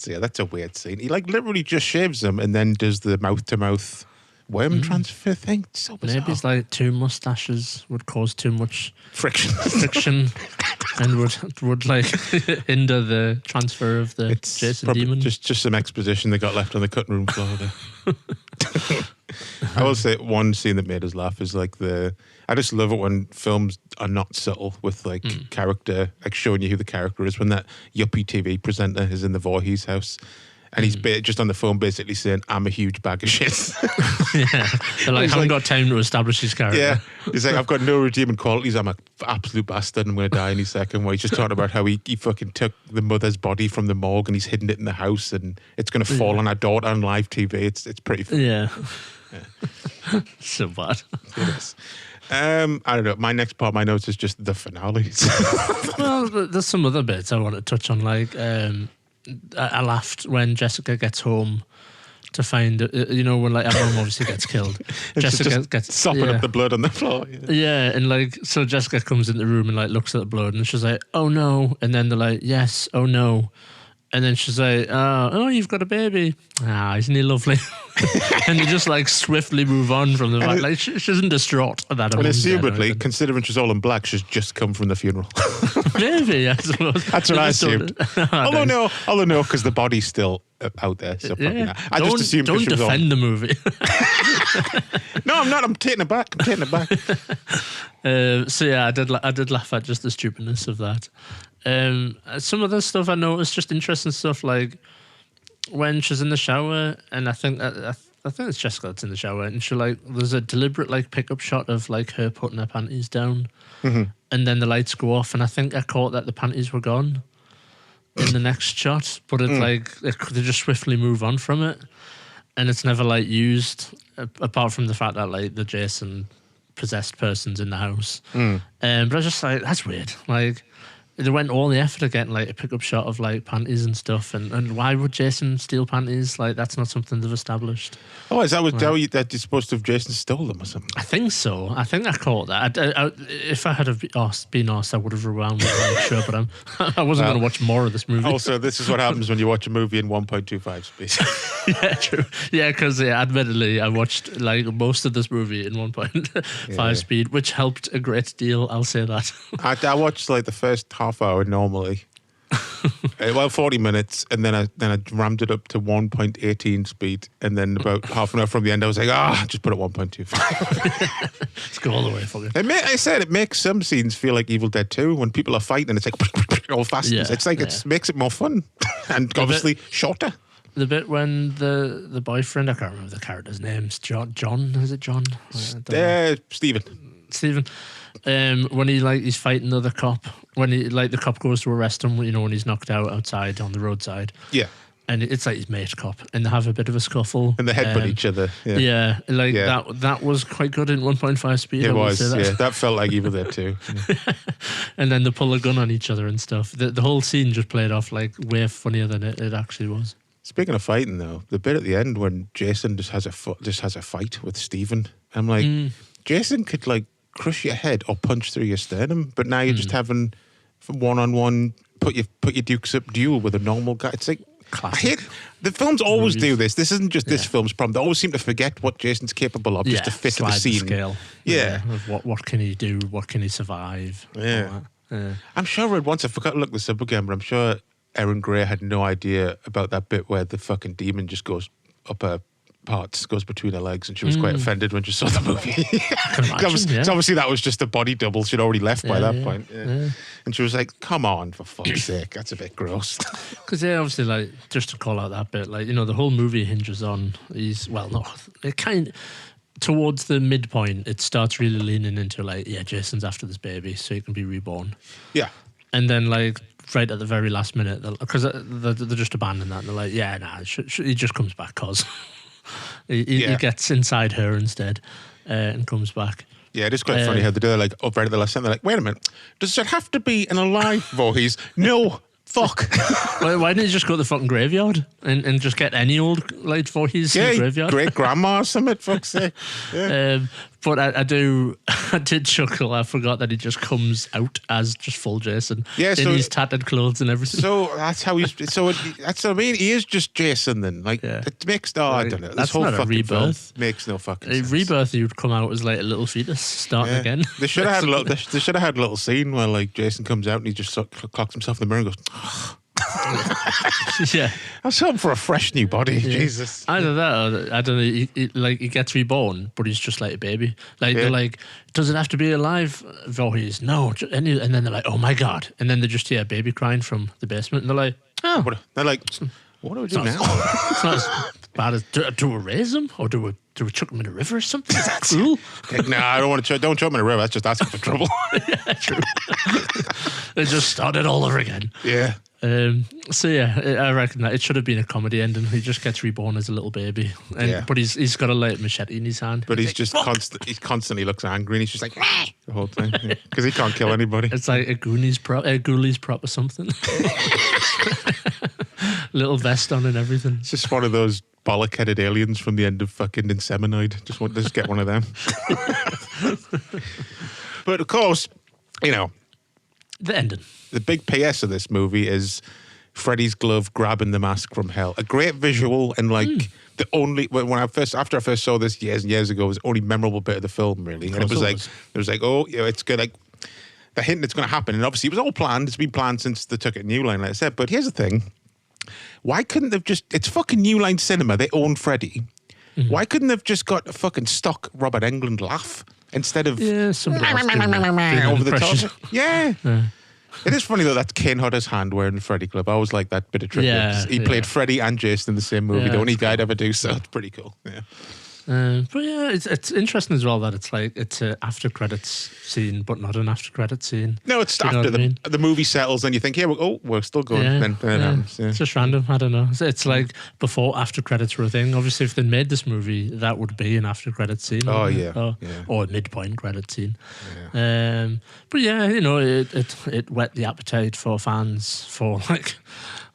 Speaker 2: Yeah, that's a weird scene. He like literally just shaves them and then does the mouth-to-mouth worm transfer thing. It's so bizarre.
Speaker 3: Maybe it's like 2 mustaches would cause too much
Speaker 2: friction.
Speaker 3: and would like hinder the transfer of the
Speaker 2: It's
Speaker 3: Jason
Speaker 2: probably
Speaker 3: demon.
Speaker 2: just some exposition they got left on the cutting room floor there. I will say one scene that made us laugh is like I just love it when films are not subtle with like character, like showing you who the character is. When that yuppie TV presenter is in the Voorhees house and he's just on the phone basically saying, "I'm a huge bag of shit."
Speaker 3: Yeah, they're like, haven't got time to establish his character.
Speaker 2: Yeah, he's like, "I've got no redeeming qualities. I'm an absolute bastard. I'm going to die any second." Where he's just talking about how he fucking took the mother's body from the morgue and he's hidden it in the house and it's going to fall on our daughter on live TV. It's pretty funny.
Speaker 3: Yeah. So bad.
Speaker 2: It is. I don't know. My next part of my notes is just the finales.
Speaker 3: Well, there's some other bits I want to touch on. Like, I laughed when Jessica gets home to find, when like everyone obviously gets killed. Jessica gets
Speaker 2: sopping up the blood on the floor.
Speaker 3: Yeah, and like, so Jessica comes in the room and like looks at the blood and she's like, "Oh no," and then they're like, "Yes, oh no." And then she's like, "Oh, you've got a baby. Ah, isn't he lovely?" And they just like swiftly move on from the fact. Like, she isn't distraught at that.
Speaker 2: And assumedly, considering she's all in black, she's just come from the funeral.
Speaker 3: Maybe, I suppose.
Speaker 2: That's what I assumed. Although no, because the body's still out there. So probably not. I just assumed
Speaker 3: don't
Speaker 2: she was
Speaker 3: defend the movie.
Speaker 2: No, I'm not. I'm taking it back.
Speaker 3: So yeah, I did laugh at just the stupidness of that. Some other stuff I noticed, just interesting stuff, like when she's in the shower, and I think it's Jessica that's in the shower, and she like there's a deliberate like pickup shot of like her putting her panties down, and then the lights go off, and I think I caught that the panties were gone in the next shot, but it's like they just swiftly move on from it, and it's never like used apart from the fact that like the Jason possessed person's in the house. But I was just like, that's weird. Like, they went all the effort of getting like a pickup shot of like panties and stuff, and why would Jason steal panties? Like, that's not something they've established.
Speaker 2: Oh, is that what that you're supposed to have Jason stole them or something?
Speaker 3: I think so. I think I caught that. If I had been asked, I would have rewound it, I'm sure, but I wasn't going to watch more of this movie.
Speaker 2: Also, this is what happens when you watch a movie in 1.25 speed.
Speaker 3: Yeah, true. Yeah, because admittedly, I watched like most of this movie in 1.5 speed, which helped a great deal. I'll say that.
Speaker 2: I watched like the first half hour normally. 40 minutes, and then I rammed it up to 1.18 speed, and then about half an hour from the end, I was like, just put it 1.25.
Speaker 3: Let's go all the way, fuck it.
Speaker 2: It makes some scenes feel like Evil Dead 2 when people are fighting. It's like all fast.
Speaker 3: Yeah,
Speaker 2: it's like it makes it more fun and obviously shorter.
Speaker 3: The bit when the boyfriend, I can't remember the character's name, John, is it John? Stephen. When he's fighting the other cop, when the cop goes to arrest him, when he's knocked out outside on the roadside.
Speaker 2: Yeah.
Speaker 3: And it's like his mate cop, and they have a bit of a scuffle.
Speaker 2: And they headbutt each other.
Speaker 3: Yeah. That was quite good in 1.5 speed.
Speaker 2: It was, that felt like Evil Dead 2. Yeah.
Speaker 3: And then they pull a gun on each other and stuff. The whole scene just played off like way funnier than it actually was.
Speaker 2: Speaking of fighting, though, the bit at the end when Jason just has a fight with Stephen, I'm like, Jason could like crush your head or punch through your sternum, but now you're just having one-on-one, put your dukes up duel with a normal guy. It's like, classic. I hate the films always do this. This isn't just this film's problem. They always seem to forget what Jason's capable of just to fit the scene.
Speaker 3: Scale.
Speaker 2: Yeah.
Speaker 3: Of what can he do? What can he survive?
Speaker 2: Yeah. I'm sure I read once, I forgot to look this up again, but I'm sure Erin Gray had no idea about that bit where the fucking demon just goes up her parts, goes between her legs, and she was quite offended when she saw the movie. So obviously that was just a body double. She'd already left by that point. Yeah. And she was like, come on, for fuck's sake, that's a bit gross.
Speaker 3: Because obviously, like, just to call out that bit, like, the whole movie hinges on towards the midpoint, it starts really leaning into like, Jason's after this baby so he can be reborn. Yeah. And then like right at the very last minute, because they're just abandoned that, and they're like, he just comes back cause he gets inside her instead and comes back. Yeah, it is quite funny how they do it, like, up right at the last second, they're like, wait a minute, does it have to be an alive Voorhees? No, fuck. Why didn't you just go to the fucking graveyard and just get any old light Voorhees in the graveyard? Great grandma or something, fuck's sake. Yeah. But I do I did chuckle. I forgot that he just comes out as just full Jason.
Speaker 2: Yeah,
Speaker 3: in
Speaker 2: so-
Speaker 3: his tattered clothes and everything.
Speaker 2: So that's how he's. So that's what I mean. He is just Jason then. Like
Speaker 3: Yeah.
Speaker 2: it makes no. I don't know. This
Speaker 3: That's
Speaker 2: whole
Speaker 3: not a
Speaker 2: fucking film
Speaker 3: rebirth.
Speaker 2: makes no fucking
Speaker 3: A
Speaker 2: sense.
Speaker 3: rebirth, he would come out as like a little fetus starting
Speaker 2: Yeah.
Speaker 3: again.
Speaker 2: They should have had a little. They should have had a little scene where like Jason comes out and he just clocks himself in the mirror and goes,
Speaker 3: Yeah.
Speaker 2: "I was hoping for a fresh new body." Jesus.
Speaker 3: Either that or I don't know. He gets reborn, but he's just like a baby. Like
Speaker 2: Yeah.
Speaker 3: they're like, does it have to be alive? Voorhees, no. And then they're like, oh my god. And then they just hear a baby crying from the basement, and they're like, oh,
Speaker 2: What, they're like, what do we do now?
Speaker 3: it's not as bad as do we raise him or do we chuck him in a river or something? Is that cruel?
Speaker 2: Like, nah, I don't want to. Don't jump in a river. That's just asking for trouble.
Speaker 3: True. They just started all over again.
Speaker 2: Yeah.
Speaker 3: So yeah, I reckon that it should have been a comedy ending. He just gets reborn as a little baby,
Speaker 2: Yeah.
Speaker 3: but he's got a light machete in his hand.
Speaker 2: But he's
Speaker 3: like,
Speaker 2: just
Speaker 3: "Fuck!"
Speaker 2: he constantly looks angry and he's just like the whole time because he can't kill anybody.
Speaker 3: It's like a Ghoulies prop or something. Little vest on and everything.
Speaker 2: It's just one of those bollock-headed aliens from the end of fucking Inseminoid. Just get one of them. But of course, you know,
Speaker 3: The ending.
Speaker 2: the big PS of this movie is Freddy's glove grabbing the mask from hell. A great visual and like the only after I first saw this years and years ago, it was the only memorable bit of the film really. And it was like, oh, you know, it's good. Like the hint it's going to happen, and obviously it was all planned. It's been planned since they took it New Line, like I said. But here's the thing: why couldn't they've just? It's fucking New Line Cinema. They own Freddy. Why couldn't they've just got a fucking stock Robert Englund laugh instead of
Speaker 3: Yeah, somebody else doing that
Speaker 2: over the
Speaker 3: impression.
Speaker 2: top? Yeah. It is funny though that Kane Hodder's hand wearing the Freddy glove. I always like that bit of trivia.
Speaker 3: Yeah,
Speaker 2: He played
Speaker 3: yeah.
Speaker 2: Freddy and Jason in the same movie.
Speaker 3: Yeah,
Speaker 2: The only
Speaker 3: it's
Speaker 2: guy to ever do so. It's pretty cool. Yeah.
Speaker 3: But yeah, it's interesting as well that it's an after credits scene, but not an after credits scene.
Speaker 2: No, it's
Speaker 3: Do you know
Speaker 2: after
Speaker 3: what I mean?
Speaker 2: the movie settles and you think, yeah, we're still going.
Speaker 3: Yeah,
Speaker 2: Then it
Speaker 3: yeah.
Speaker 2: happens. Yeah.
Speaker 3: It's just random. I don't know. It's like before after credits were a thing. Obviously, if they made this movie, that would be an after credits scene.
Speaker 2: Oh,
Speaker 3: wouldn't
Speaker 2: yeah,
Speaker 3: it? Or,
Speaker 2: yeah.
Speaker 3: or a midpoint credit scene. But yeah, you know, it whet the appetite for fans for like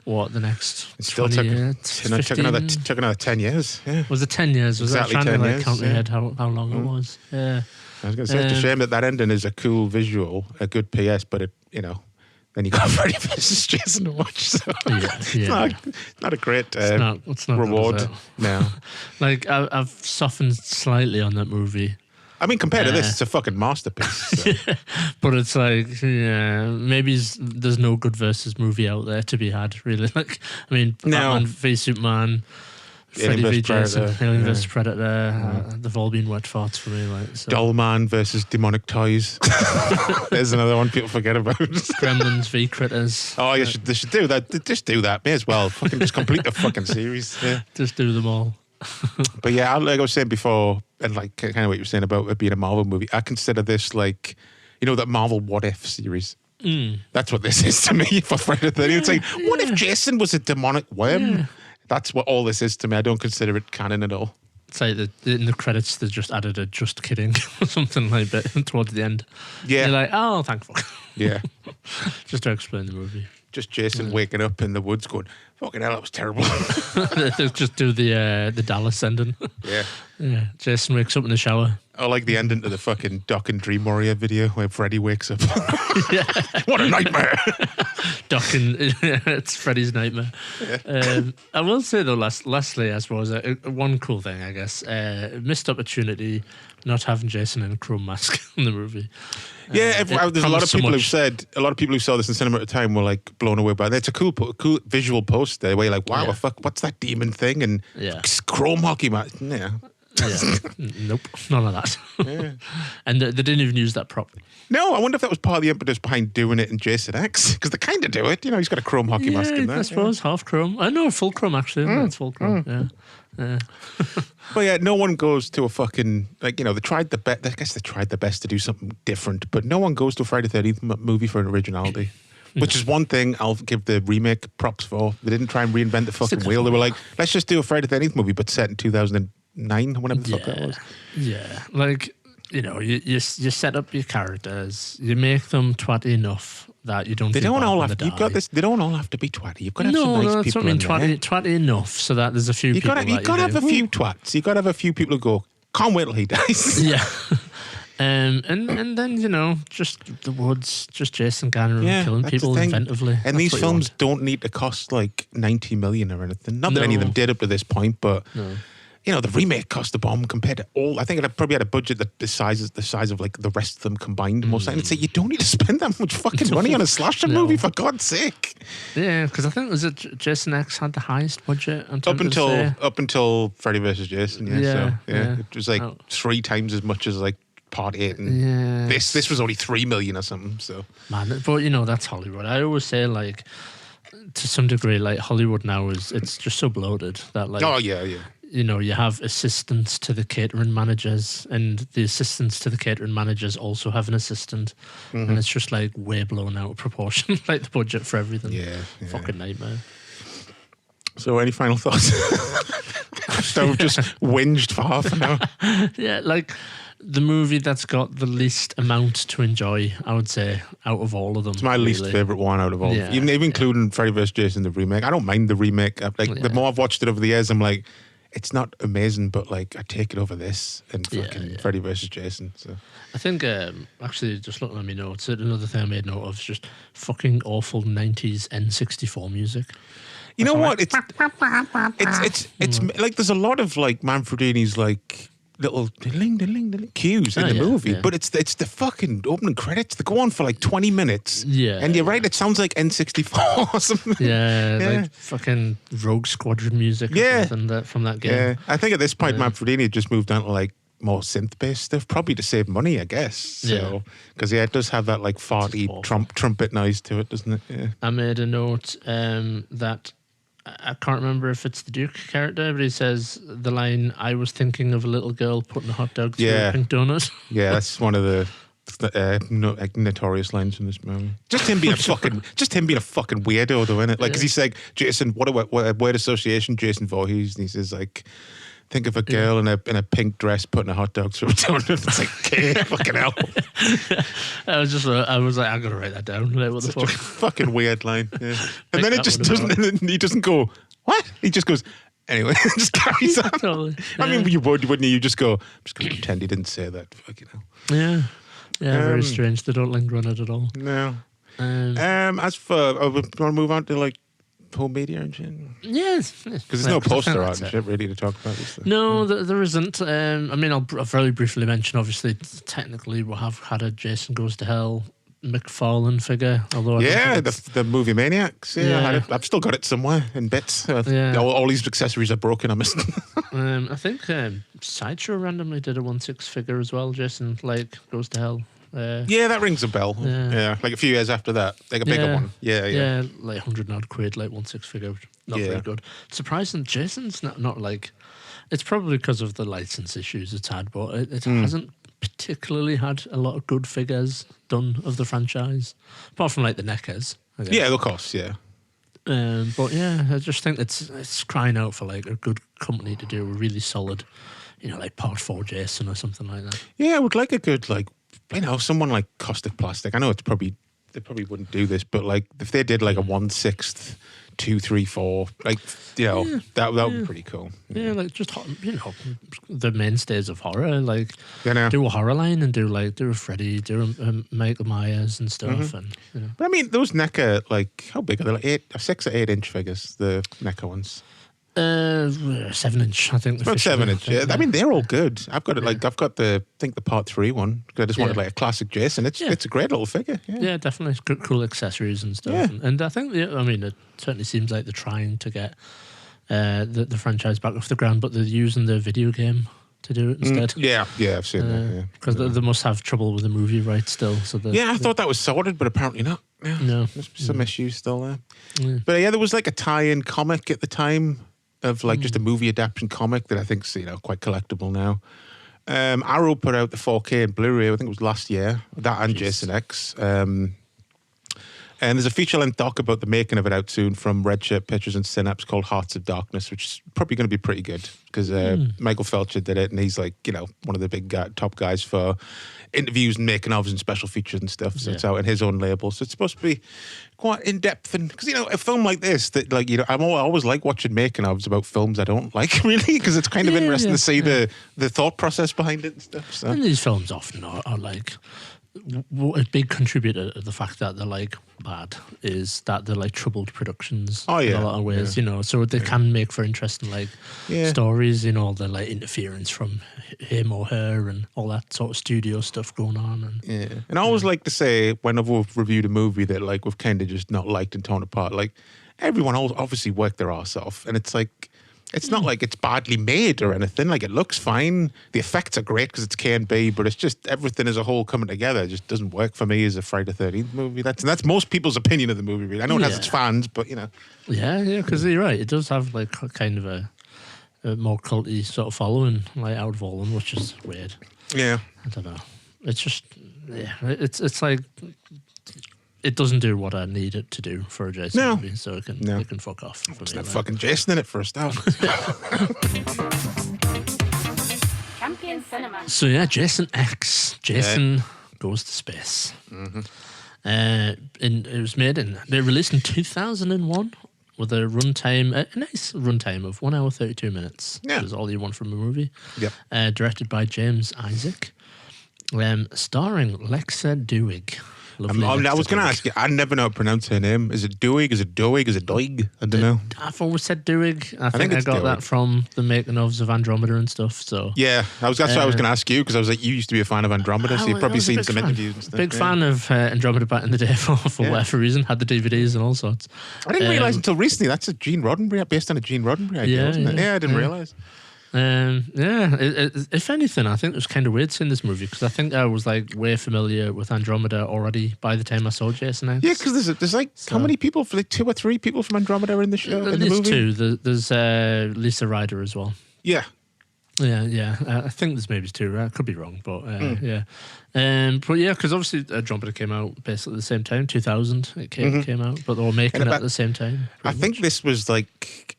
Speaker 3: what the next
Speaker 2: It still
Speaker 3: 20
Speaker 2: took,
Speaker 3: years,
Speaker 2: you know, took another
Speaker 3: 15?
Speaker 2: 10 years. Yeah.
Speaker 3: Was it 10 years? Was
Speaker 2: Exactly
Speaker 3: that trying
Speaker 2: 10
Speaker 3: to like
Speaker 2: years,
Speaker 3: count in my
Speaker 2: yeah.
Speaker 3: head how long it was? Yeah.
Speaker 2: I was going to say, it's a shame that ending is a cool visual, a good PS, but it, you know, then you got Freddy versus Jason to watch. So it's not a great
Speaker 3: It's not good,
Speaker 2: reward.
Speaker 3: is it?
Speaker 2: No.
Speaker 3: Like I've softened slightly on that movie.
Speaker 2: I mean, compared to this, it's a fucking masterpiece. So.
Speaker 3: But it's like, yeah, maybe there's no good versus movie out there to be had, really. Like, I mean,
Speaker 2: No.
Speaker 3: Batman v Superman, Freddy
Speaker 2: Alien
Speaker 3: v
Speaker 2: vs. Predator,
Speaker 3: Jason, Alien
Speaker 2: yeah.
Speaker 3: vs. Predator, they've all been wet farts for me. Like, so.
Speaker 2: Dollman versus Demonic Toys. There's another one people forget about.
Speaker 3: Gremlins v Critters.
Speaker 2: Oh, they should do that. Just do that. May as well. Fucking just complete the fucking series. Yeah.
Speaker 3: Just do them all.
Speaker 2: But yeah, like I was saying before, and like kind of what you were saying about it being a Marvel movie, I consider this like, you know, that Marvel What If series. That's what this is to me for Friday the 13th. It's like, what if Jason was a demonic worm?
Speaker 3: Yeah.
Speaker 2: That's what all this is to me. I don't consider it canon at all.
Speaker 3: It's like in the credits, they just added a just kidding or something like that towards the end.
Speaker 2: Yeah.
Speaker 3: You're like, oh, thank fuck.
Speaker 2: Yeah.
Speaker 3: Just to explain the movie.
Speaker 2: Just Jason waking up in the woods going, fucking hell, that was terrible.
Speaker 3: They just do the Dallas ending.
Speaker 2: Yeah.
Speaker 3: Yeah, Jason wakes up in the shower.
Speaker 2: I like the ending to the fucking Doc and Dream Warrior video where Freddy wakes up. What a nightmare.
Speaker 3: Doc and it's Freddy's nightmare. I will say though, lastly, I suppose one cool thing, I guess, missed opportunity not having Jason in a chrome mask in the movie.
Speaker 2: Yeah, there's a lot of
Speaker 3: promised so
Speaker 2: people who've
Speaker 3: much.
Speaker 2: said, a lot of people who saw this in cinema at the time were like blown away by it. It's a cool visual poster where you're like, wow,
Speaker 3: Yeah.
Speaker 2: fuck, what's that demon thing? And
Speaker 3: Yeah.
Speaker 2: chrome hockey match. Yeah.
Speaker 3: Yeah. Nope, none of that.
Speaker 2: Yeah.
Speaker 3: And they didn't even use that prop.
Speaker 2: No, I wonder if that was part of the impetus behind doing it in Jason X, because they kind of do it. You know, he's got a chrome hockey mask in there.
Speaker 3: I suppose half chrome. I know full chrome actually. It's full chrome. Yeah.
Speaker 2: But yeah, no one goes to a fucking, like, you know, they tried the best. I guess they tried the best to do something different, but no one goes to a Friday the 13th movie for an originality. Which is one thing I'll give the remake props for. They didn't try and reinvent the fucking wheel. They were like, let's just do a Friday the 13th movie, but set in 2009, whenever the fuck that was.
Speaker 3: Yeah, like, you know, you set up your characters, you make them twatty enough that you don't.
Speaker 2: They
Speaker 3: feel
Speaker 2: don't
Speaker 3: bad
Speaker 2: all
Speaker 3: when
Speaker 2: have.
Speaker 3: they
Speaker 2: You've got
Speaker 3: die.
Speaker 2: this. They don't all have to be twatty. You've got to have some
Speaker 3: No,
Speaker 2: nice
Speaker 3: no, that's
Speaker 2: people.
Speaker 3: what I mean.
Speaker 2: in there.
Speaker 3: Twatty enough so that there's a few
Speaker 2: You
Speaker 3: people.
Speaker 2: got to. You
Speaker 3: that
Speaker 2: got to have
Speaker 3: go,
Speaker 2: a few twats. You got to have a few people who go, can't wait till he dies.
Speaker 3: Yeah. And then, you know, just the woods, just Jason Garner
Speaker 2: Yeah,
Speaker 3: killing
Speaker 2: that's the
Speaker 3: people
Speaker 2: thing.
Speaker 3: inventively.
Speaker 2: And
Speaker 3: That's
Speaker 2: these
Speaker 3: what you
Speaker 2: films
Speaker 3: want.
Speaker 2: don't need to cost like 90 million or anything. Not that any of them
Speaker 3: No.
Speaker 2: did up to this point, but
Speaker 3: No.
Speaker 2: you know, the remake cost a bomb compared to all. I think it probably had a budget that the size of like the rest of them combined. Most and say you don't need to spend that much fucking money on a slasher
Speaker 3: No.
Speaker 2: movie, for God's sake.
Speaker 3: Yeah, because I think was it Jason X had the highest budget.
Speaker 2: Up until Freddy vs. Jason, yeah.
Speaker 3: Yeah,
Speaker 2: So
Speaker 3: yeah.
Speaker 2: it was like
Speaker 3: Oh.
Speaker 2: 3 times as much as like Part 8, and
Speaker 3: Yeah,
Speaker 2: this was only 3 million or something. So
Speaker 3: man. But you know, that's Hollywood. I always say, like, to some degree, like Hollywood now it's just so bloated that, like,
Speaker 2: oh yeah, yeah.
Speaker 3: you know, you have assistants to the catering managers, and the assistants to the catering managers also have an assistant,
Speaker 2: Mm-hmm.
Speaker 3: and it's just like way blown out of proportion, like the budget for everything.
Speaker 2: Yeah, yeah.
Speaker 3: Fucking nightmare.
Speaker 2: So any final thoughts? So we've just whinged for half an hour.
Speaker 3: Yeah, like the movie that's got the least amount to enjoy, I would say, out of all of them.
Speaker 2: It's my least favorite one out of all.
Speaker 3: Yeah,
Speaker 2: even including Freddy vs. Jason, the remake. I don't mind the remake. Like the
Speaker 3: Yeah.
Speaker 2: more I've watched it over the years, I'm like, it's not amazing, but like I take it over this and fucking
Speaker 3: Yeah.
Speaker 2: Freddy vs. Jason. So
Speaker 3: I think, actually, just looking at my notes, another thing I made note of is just fucking awful 90s N64 music.
Speaker 2: you know what?
Speaker 3: It's
Speaker 2: It's like there's a lot of like Manfredini's like little diddling cues in
Speaker 3: Oh,
Speaker 2: the
Speaker 3: yeah,
Speaker 2: movie,
Speaker 3: yeah.
Speaker 2: but it's the fucking opening credits. They go on for like 20 minutes.
Speaker 3: Yeah,
Speaker 2: and you're right. It sounds like N64 or something.
Speaker 3: Yeah,
Speaker 2: Yeah.
Speaker 3: like fucking Rogue Squadron music or
Speaker 2: Yeah.
Speaker 3: something from that game.
Speaker 2: Yeah, I think at this point, Manfredini had just moved on to like more synth-based stuff, probably to save money, I guess. So, because it does have that like farty
Speaker 3: awful.
Speaker 2: trumpet noise to it, doesn't it? Yeah.
Speaker 3: I made a note that I can't remember if it's the Duke character, but he says the line, "I was thinking of a little girl putting a hot dog through
Speaker 2: Yeah.
Speaker 3: a pink donut."
Speaker 2: Yeah, that's one of the like notorious lines in this movie. Just him being a fucking weirdo, though, innit? Like, because he's like, Jason, what a word association, Jason Voorhees, and he says like, think of a girl in a pink dress putting a hot dog through a donut. It's like, okay, fucking hell.
Speaker 3: I was like, I gotta write that down. Like, what the
Speaker 2: Such a
Speaker 3: fuck?
Speaker 2: fucking weird line. Yeah. And
Speaker 3: Think
Speaker 2: then it
Speaker 3: that
Speaker 2: just
Speaker 3: would've
Speaker 2: doesn't. And then he doesn't go, what? He just goes, anyway, just carries on.
Speaker 3: Totally.
Speaker 2: I mean, you would, wouldn't you? You just go, I'm just going to pretend he didn't say that. Fucking hell.
Speaker 3: Yeah, very
Speaker 2: Um,
Speaker 3: strange. They don't linger on it at all.
Speaker 2: No.
Speaker 3: Um,
Speaker 2: As for, we want to move on to like home media and shit?
Speaker 3: yes,
Speaker 2: Because there's no poster art and shit really to talk about this stuff.
Speaker 3: No, there isn't. I mean, I'll very briefly mention, obviously, technically, we have had a Jason Goes to Hell McFarlane figure. Although I don't
Speaker 2: Yeah,
Speaker 3: think it's-
Speaker 2: the movie Maniacs. Yeah, I had
Speaker 3: Yeah.
Speaker 2: it. I've still got it somewhere in bits.
Speaker 3: Yeah.
Speaker 2: All these accessories are broken. I missed.
Speaker 3: I think Sideshow randomly did a 1/6 figure as well. Jason Goes to Hell.
Speaker 2: Yeah, that rings a bell.
Speaker 3: Yeah.
Speaker 2: Yeah, like a few years after that, like a bigger
Speaker 3: Yeah.
Speaker 2: one. Yeah.
Speaker 3: Yeah, like 100 odd quid, like 1/6 figure. Not
Speaker 2: Yeah.
Speaker 3: very good. Surprising, Jason's not like. It's probably because of the license issues it's had, but it
Speaker 2: Hmm.
Speaker 3: hasn't particularly had a lot of good figures done of the franchise, apart from like the NECAs. I guess.
Speaker 2: Yeah, of course. Yeah.
Speaker 3: But yeah, I just think it's crying out for like a good company to do a really solid, like Part 4 Jason or something like that.
Speaker 2: Yeah, I would like a good someone like Caustic Plastic. I know they probably wouldn't do this, but like if they did like a 1/6, 2, 3, 4, that would be pretty cool.
Speaker 3: Yeah, like just the mainstays of horror, like
Speaker 2: You know?
Speaker 3: do a horror line and do a Freddy, do a Michael Myers and stuff, and
Speaker 2: But I mean, those NECA, like how big are they? Like 6 or 8 inch figures, the NECA ones.
Speaker 3: 7-inch, I think.
Speaker 2: About 7 inch. Yeah. I mean, they're all good. I've got it. Like I've got the Part 3 one. I just wanted
Speaker 3: Yeah.
Speaker 2: like a classic Jason. It's a great little figure. Yeah.
Speaker 3: Yeah, definitely. It's cool accessories and stuff.
Speaker 2: Yeah.
Speaker 3: And I think, it certainly seems like they're trying to get the franchise back off the ground, but they're using the video game to do it instead.
Speaker 2: Yeah, I've seen that. Yeah.
Speaker 3: Because they must have trouble with the movie rights still. So
Speaker 2: Yeah, I thought that was sorted, but apparently not. Yeah.
Speaker 3: No.
Speaker 2: There's some issues still there.
Speaker 3: Yeah.
Speaker 2: But yeah, there was like a tie-in comic at the time of like just a movie adaptation comic that I think's quite collectible now. Arrow put out the 4K and Blu-ray. I think it was last year. That and Jason X. And there's a feature-length doc about the making of it out soon from Redshirt Pictures and Synapse called Hearts of Darkness, which is probably going to be pretty good because Michael Felcher did it, and he's like, one of the big top guys for interviews and making ofs and special features and stuff. So it's out in his own label. So it's supposed to be quite in depth, and because a film like this, that I always like watching making ofs about films I don't like really, because it's kind of interesting to see the thought process behind it and stuff. So.
Speaker 3: And these films often are like. A big contributor to the fact that they're like bad is that they're like troubled productions in a lot of ways, so they can make for interesting stories, the like interference from him or her and all that sort of studio stuff going on.
Speaker 2: And I always like to say whenever we've reviewed a movie that like we've kind of just not liked and torn apart, like everyone obviously worked their arse off, and it's like. It's not like it's badly made or anything. Like, it looks fine. The effects are great because it's K&B, but it's just everything as a whole coming together just doesn't work for me as a Friday the 13th movie. That's most people's opinion of the movie, really. I know it has its fans, but,
Speaker 3: Yeah, because you're right. It does have, like, kind of a more culty sort of following, like, out of all of them, which is weird.
Speaker 2: Yeah.
Speaker 3: I don't know. It's just, it's like... It doesn't do what I need it to do for a Jason movie, so it can fuck off.
Speaker 2: It's not fucking Jason in it for a start.
Speaker 1: Champion Cinema.
Speaker 3: So yeah, Jason X. Jason goes to space.
Speaker 2: Mm-hmm.
Speaker 3: It was they released in 2001 with a runtime, a nice runtime of 1 hour 32 minutes.
Speaker 2: Yeah.
Speaker 3: Which is all you want from a movie.
Speaker 2: Yep.
Speaker 3: Directed by James Isaac, starring Lexa Duig.
Speaker 2: I was going to ask you, I never know how to pronounce her name. Is it Duig? Is it Doig? Is it Doig? I don't know.
Speaker 3: I've always said Duig. I think I
Speaker 2: it's
Speaker 3: got
Speaker 2: Duig.
Speaker 3: that from the making ofs of Andromeda and stuff. So
Speaker 2: Yeah, that's what I was going to ask you, because I was like, you used to be a fan of Andromeda, so you've probably seen some interviews and stuff.
Speaker 3: Big fan of Andromeda back in the day for whatever reason. Had the DVDs and all sorts.
Speaker 2: I didn't realise until recently that's a Gene Roddenberry, based on a Gene Roddenberry idea, wasn't it? Yeah, I didn't realise.
Speaker 3: If anything, I think it was kind of weird seeing this movie because I think I was like way familiar with Andromeda already by the time I saw Jason X.
Speaker 2: Yeah, because there's like how many people? Like 2 or 3 people from Andromeda are in the show.
Speaker 3: At
Speaker 2: in the
Speaker 3: least
Speaker 2: movie?
Speaker 3: 2. There's Lisa Ryder as well.
Speaker 2: Yeah.
Speaker 3: Yeah. I think there's maybe 2. I could be wrong, but yeah. But yeah, because obviously Andromeda came out basically at the same time, 2000. It came out, but they were making it at the same time.
Speaker 2: I think this was like.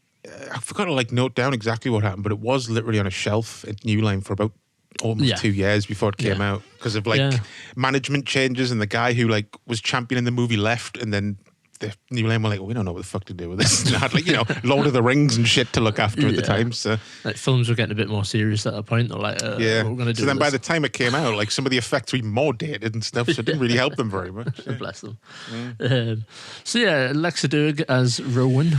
Speaker 2: I forgot to like note down exactly what happened, but it was literally on a shelf at New Line for about almost 2 years before it came out because of like management changes, and the guy who like was championing the movie left, and then the New Line were like, we don't know what the fuck to do with this. And I had like Lord of the Rings and shit to look after at the time. So
Speaker 3: like films were getting a bit more serious at that point. They're like, what we're gonna do.
Speaker 2: So then by the time it came out, like some of the effects were more dated and stuff, so it didn't really help them very much.
Speaker 3: Bless them. So yeah, Lexa Duig as Rowan,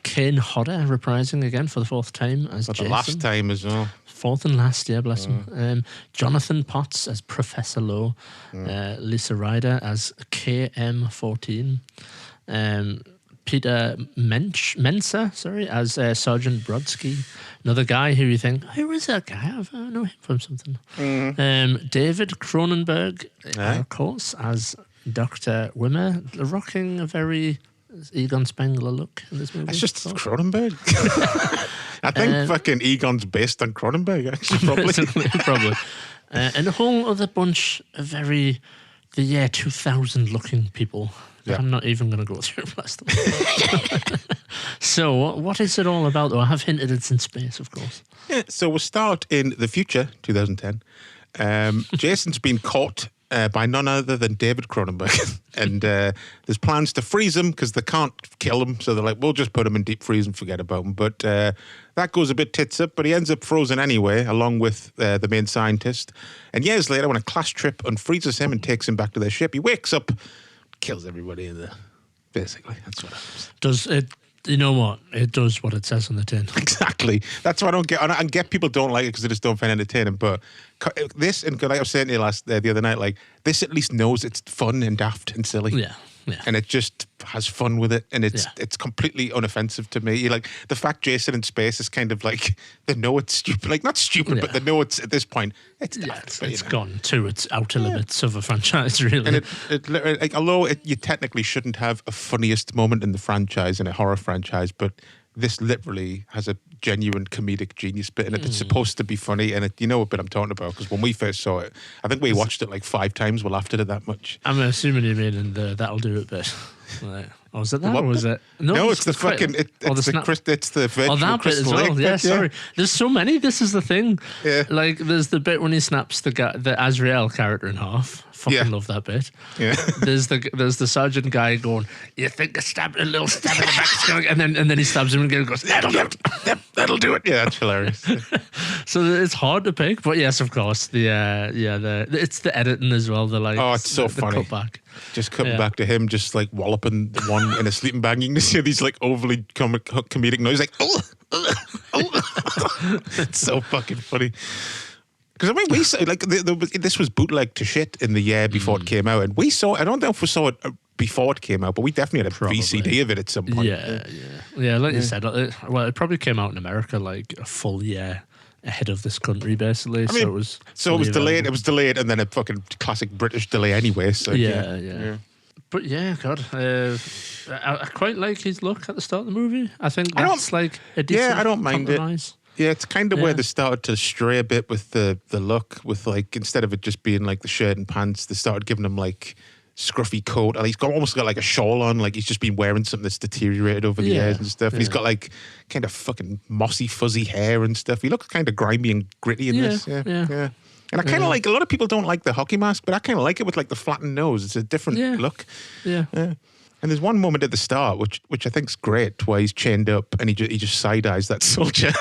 Speaker 3: Kane Hodder reprising again for the 4th time as Jason.
Speaker 2: The last time as well.
Speaker 3: 4th and last, bless him. Jonathan Potts as Professor Lowe, Lisa Ryder as KM14, Peter Mensa, as Sergeant Brodsky, another guy who you think, who is that guy? I know him from something. David Cronenberg, of course, as Dr. Wimmer, rocking a very Egon Spengler look in this movie.
Speaker 2: That's just Cronenberg. I think fucking Egon's based on Cronenberg, actually, probably.
Speaker 3: And a whole other bunch of the year 2000 looking people. Yeah. I'm not even going to go through the rest of them. So, what is it all about, though? I have hinted it's in space, of course.
Speaker 2: Yeah, so we'll start in the future, 2010. Jason's been caught by none other than David Cronenberg. And there's plans to freeze him because they can't kill him. So they're like, we'll just put him in deep freeze and forget about him. But that goes a bit tits up, but he ends up frozen anyway, along with the main scientist. And years later, when a class trip unfreezes him and takes him back to their ship, he wakes up, kills everybody in there. Basically, that's what happens.
Speaker 3: Does it? You know what? It does what it says on the tin.
Speaker 2: Exactly. That's why I don't get. And get people don't like it because they just don't find it entertaining. But this, and like I was saying to you the other night, like this at least knows it's fun and daft and silly.
Speaker 3: Yeah.
Speaker 2: And it just has fun with it, and it's completely unoffensive to me. Like the fact Jason in space is kind of like they know it's stupid, like not stupid, but they know it's at this point it's daft.
Speaker 3: It's gone to its outer limits of a franchise, really.
Speaker 2: And it like, although you technically shouldn't have a funniest moment in the franchise in a horror franchise, but this literally has a genuine comedic genius bit in it. It's supposed to be funny, and you know what bit I'm talking about, because when we first saw it, I think we watched it like 5 times. We laughed at it that much.
Speaker 3: I'm assuming you mean in the That'll Do It bit. Like, oh, was it that?
Speaker 2: What
Speaker 3: Or was
Speaker 2: bit?
Speaker 3: it?
Speaker 2: No, it's the fucking. It's the virtual
Speaker 3: Oh, that bit as
Speaker 2: Crystal
Speaker 3: well.
Speaker 2: Lake
Speaker 3: Yeah,
Speaker 2: bit,
Speaker 3: sorry. There's so many. This is the thing.
Speaker 2: Yeah.
Speaker 3: Like, there's the bit when he snaps the Azrael character in half. Fucking
Speaker 2: Yeah.
Speaker 3: love that bit.
Speaker 2: Yeah.
Speaker 3: There's the sergeant guy going, "You think a little stab in the back," and then he stabs him again and goes, "That'll do it."
Speaker 2: Yep, that'll do it. Yeah, that's hilarious.
Speaker 3: So it's hard to pick, but yes, of course, it's the editing as well. The like,
Speaker 2: Oh, it's so
Speaker 3: the
Speaker 2: funny.
Speaker 3: cutback.
Speaker 2: Just cutting
Speaker 3: Yeah.
Speaker 2: back to him, just like walloping the one in a sleeping bag. You can just hear these like overly comedic noise, like oh. It's so fucking funny. Because I mean, we saw, like this was bootleg to shit in the year before it came out, and we saw. I don't know if we saw it before it came out, but we definitely had a
Speaker 3: Probably.
Speaker 2: VCD of it at some point.
Speaker 3: Yeah. Like you said, it probably came out in America like a full year ahead of this country, basically.
Speaker 2: I mean,
Speaker 3: so it was
Speaker 2: delayed.
Speaker 3: available.
Speaker 2: It was delayed, and then a fucking classic British delay anyway. So
Speaker 3: Yeah. But yeah, God, I quite like his look at the start of the movie. I think that's like a decent
Speaker 2: I don't mind it.
Speaker 3: compromise.
Speaker 2: Yeah, it's kind of where
Speaker 3: Yeah.
Speaker 2: they started to stray a bit with the look, with like instead of it just being like the shirt and pants, they started giving him like scruffy coat. And he's almost got like a shawl on, like he's just been wearing something that's deteriorated over the years and stuff. And he's got like kind of fucking mossy, fuzzy hair and stuff. He looks kind of grimy and gritty in this. Yeah. And I kind of like, a lot of people don't like the hockey mask, but I kind of like it with like the flattened nose. It's a different look.
Speaker 3: Yeah.
Speaker 2: And there's one moment at the start, which I think's great, where he's chained up and he just side eyes that soldier.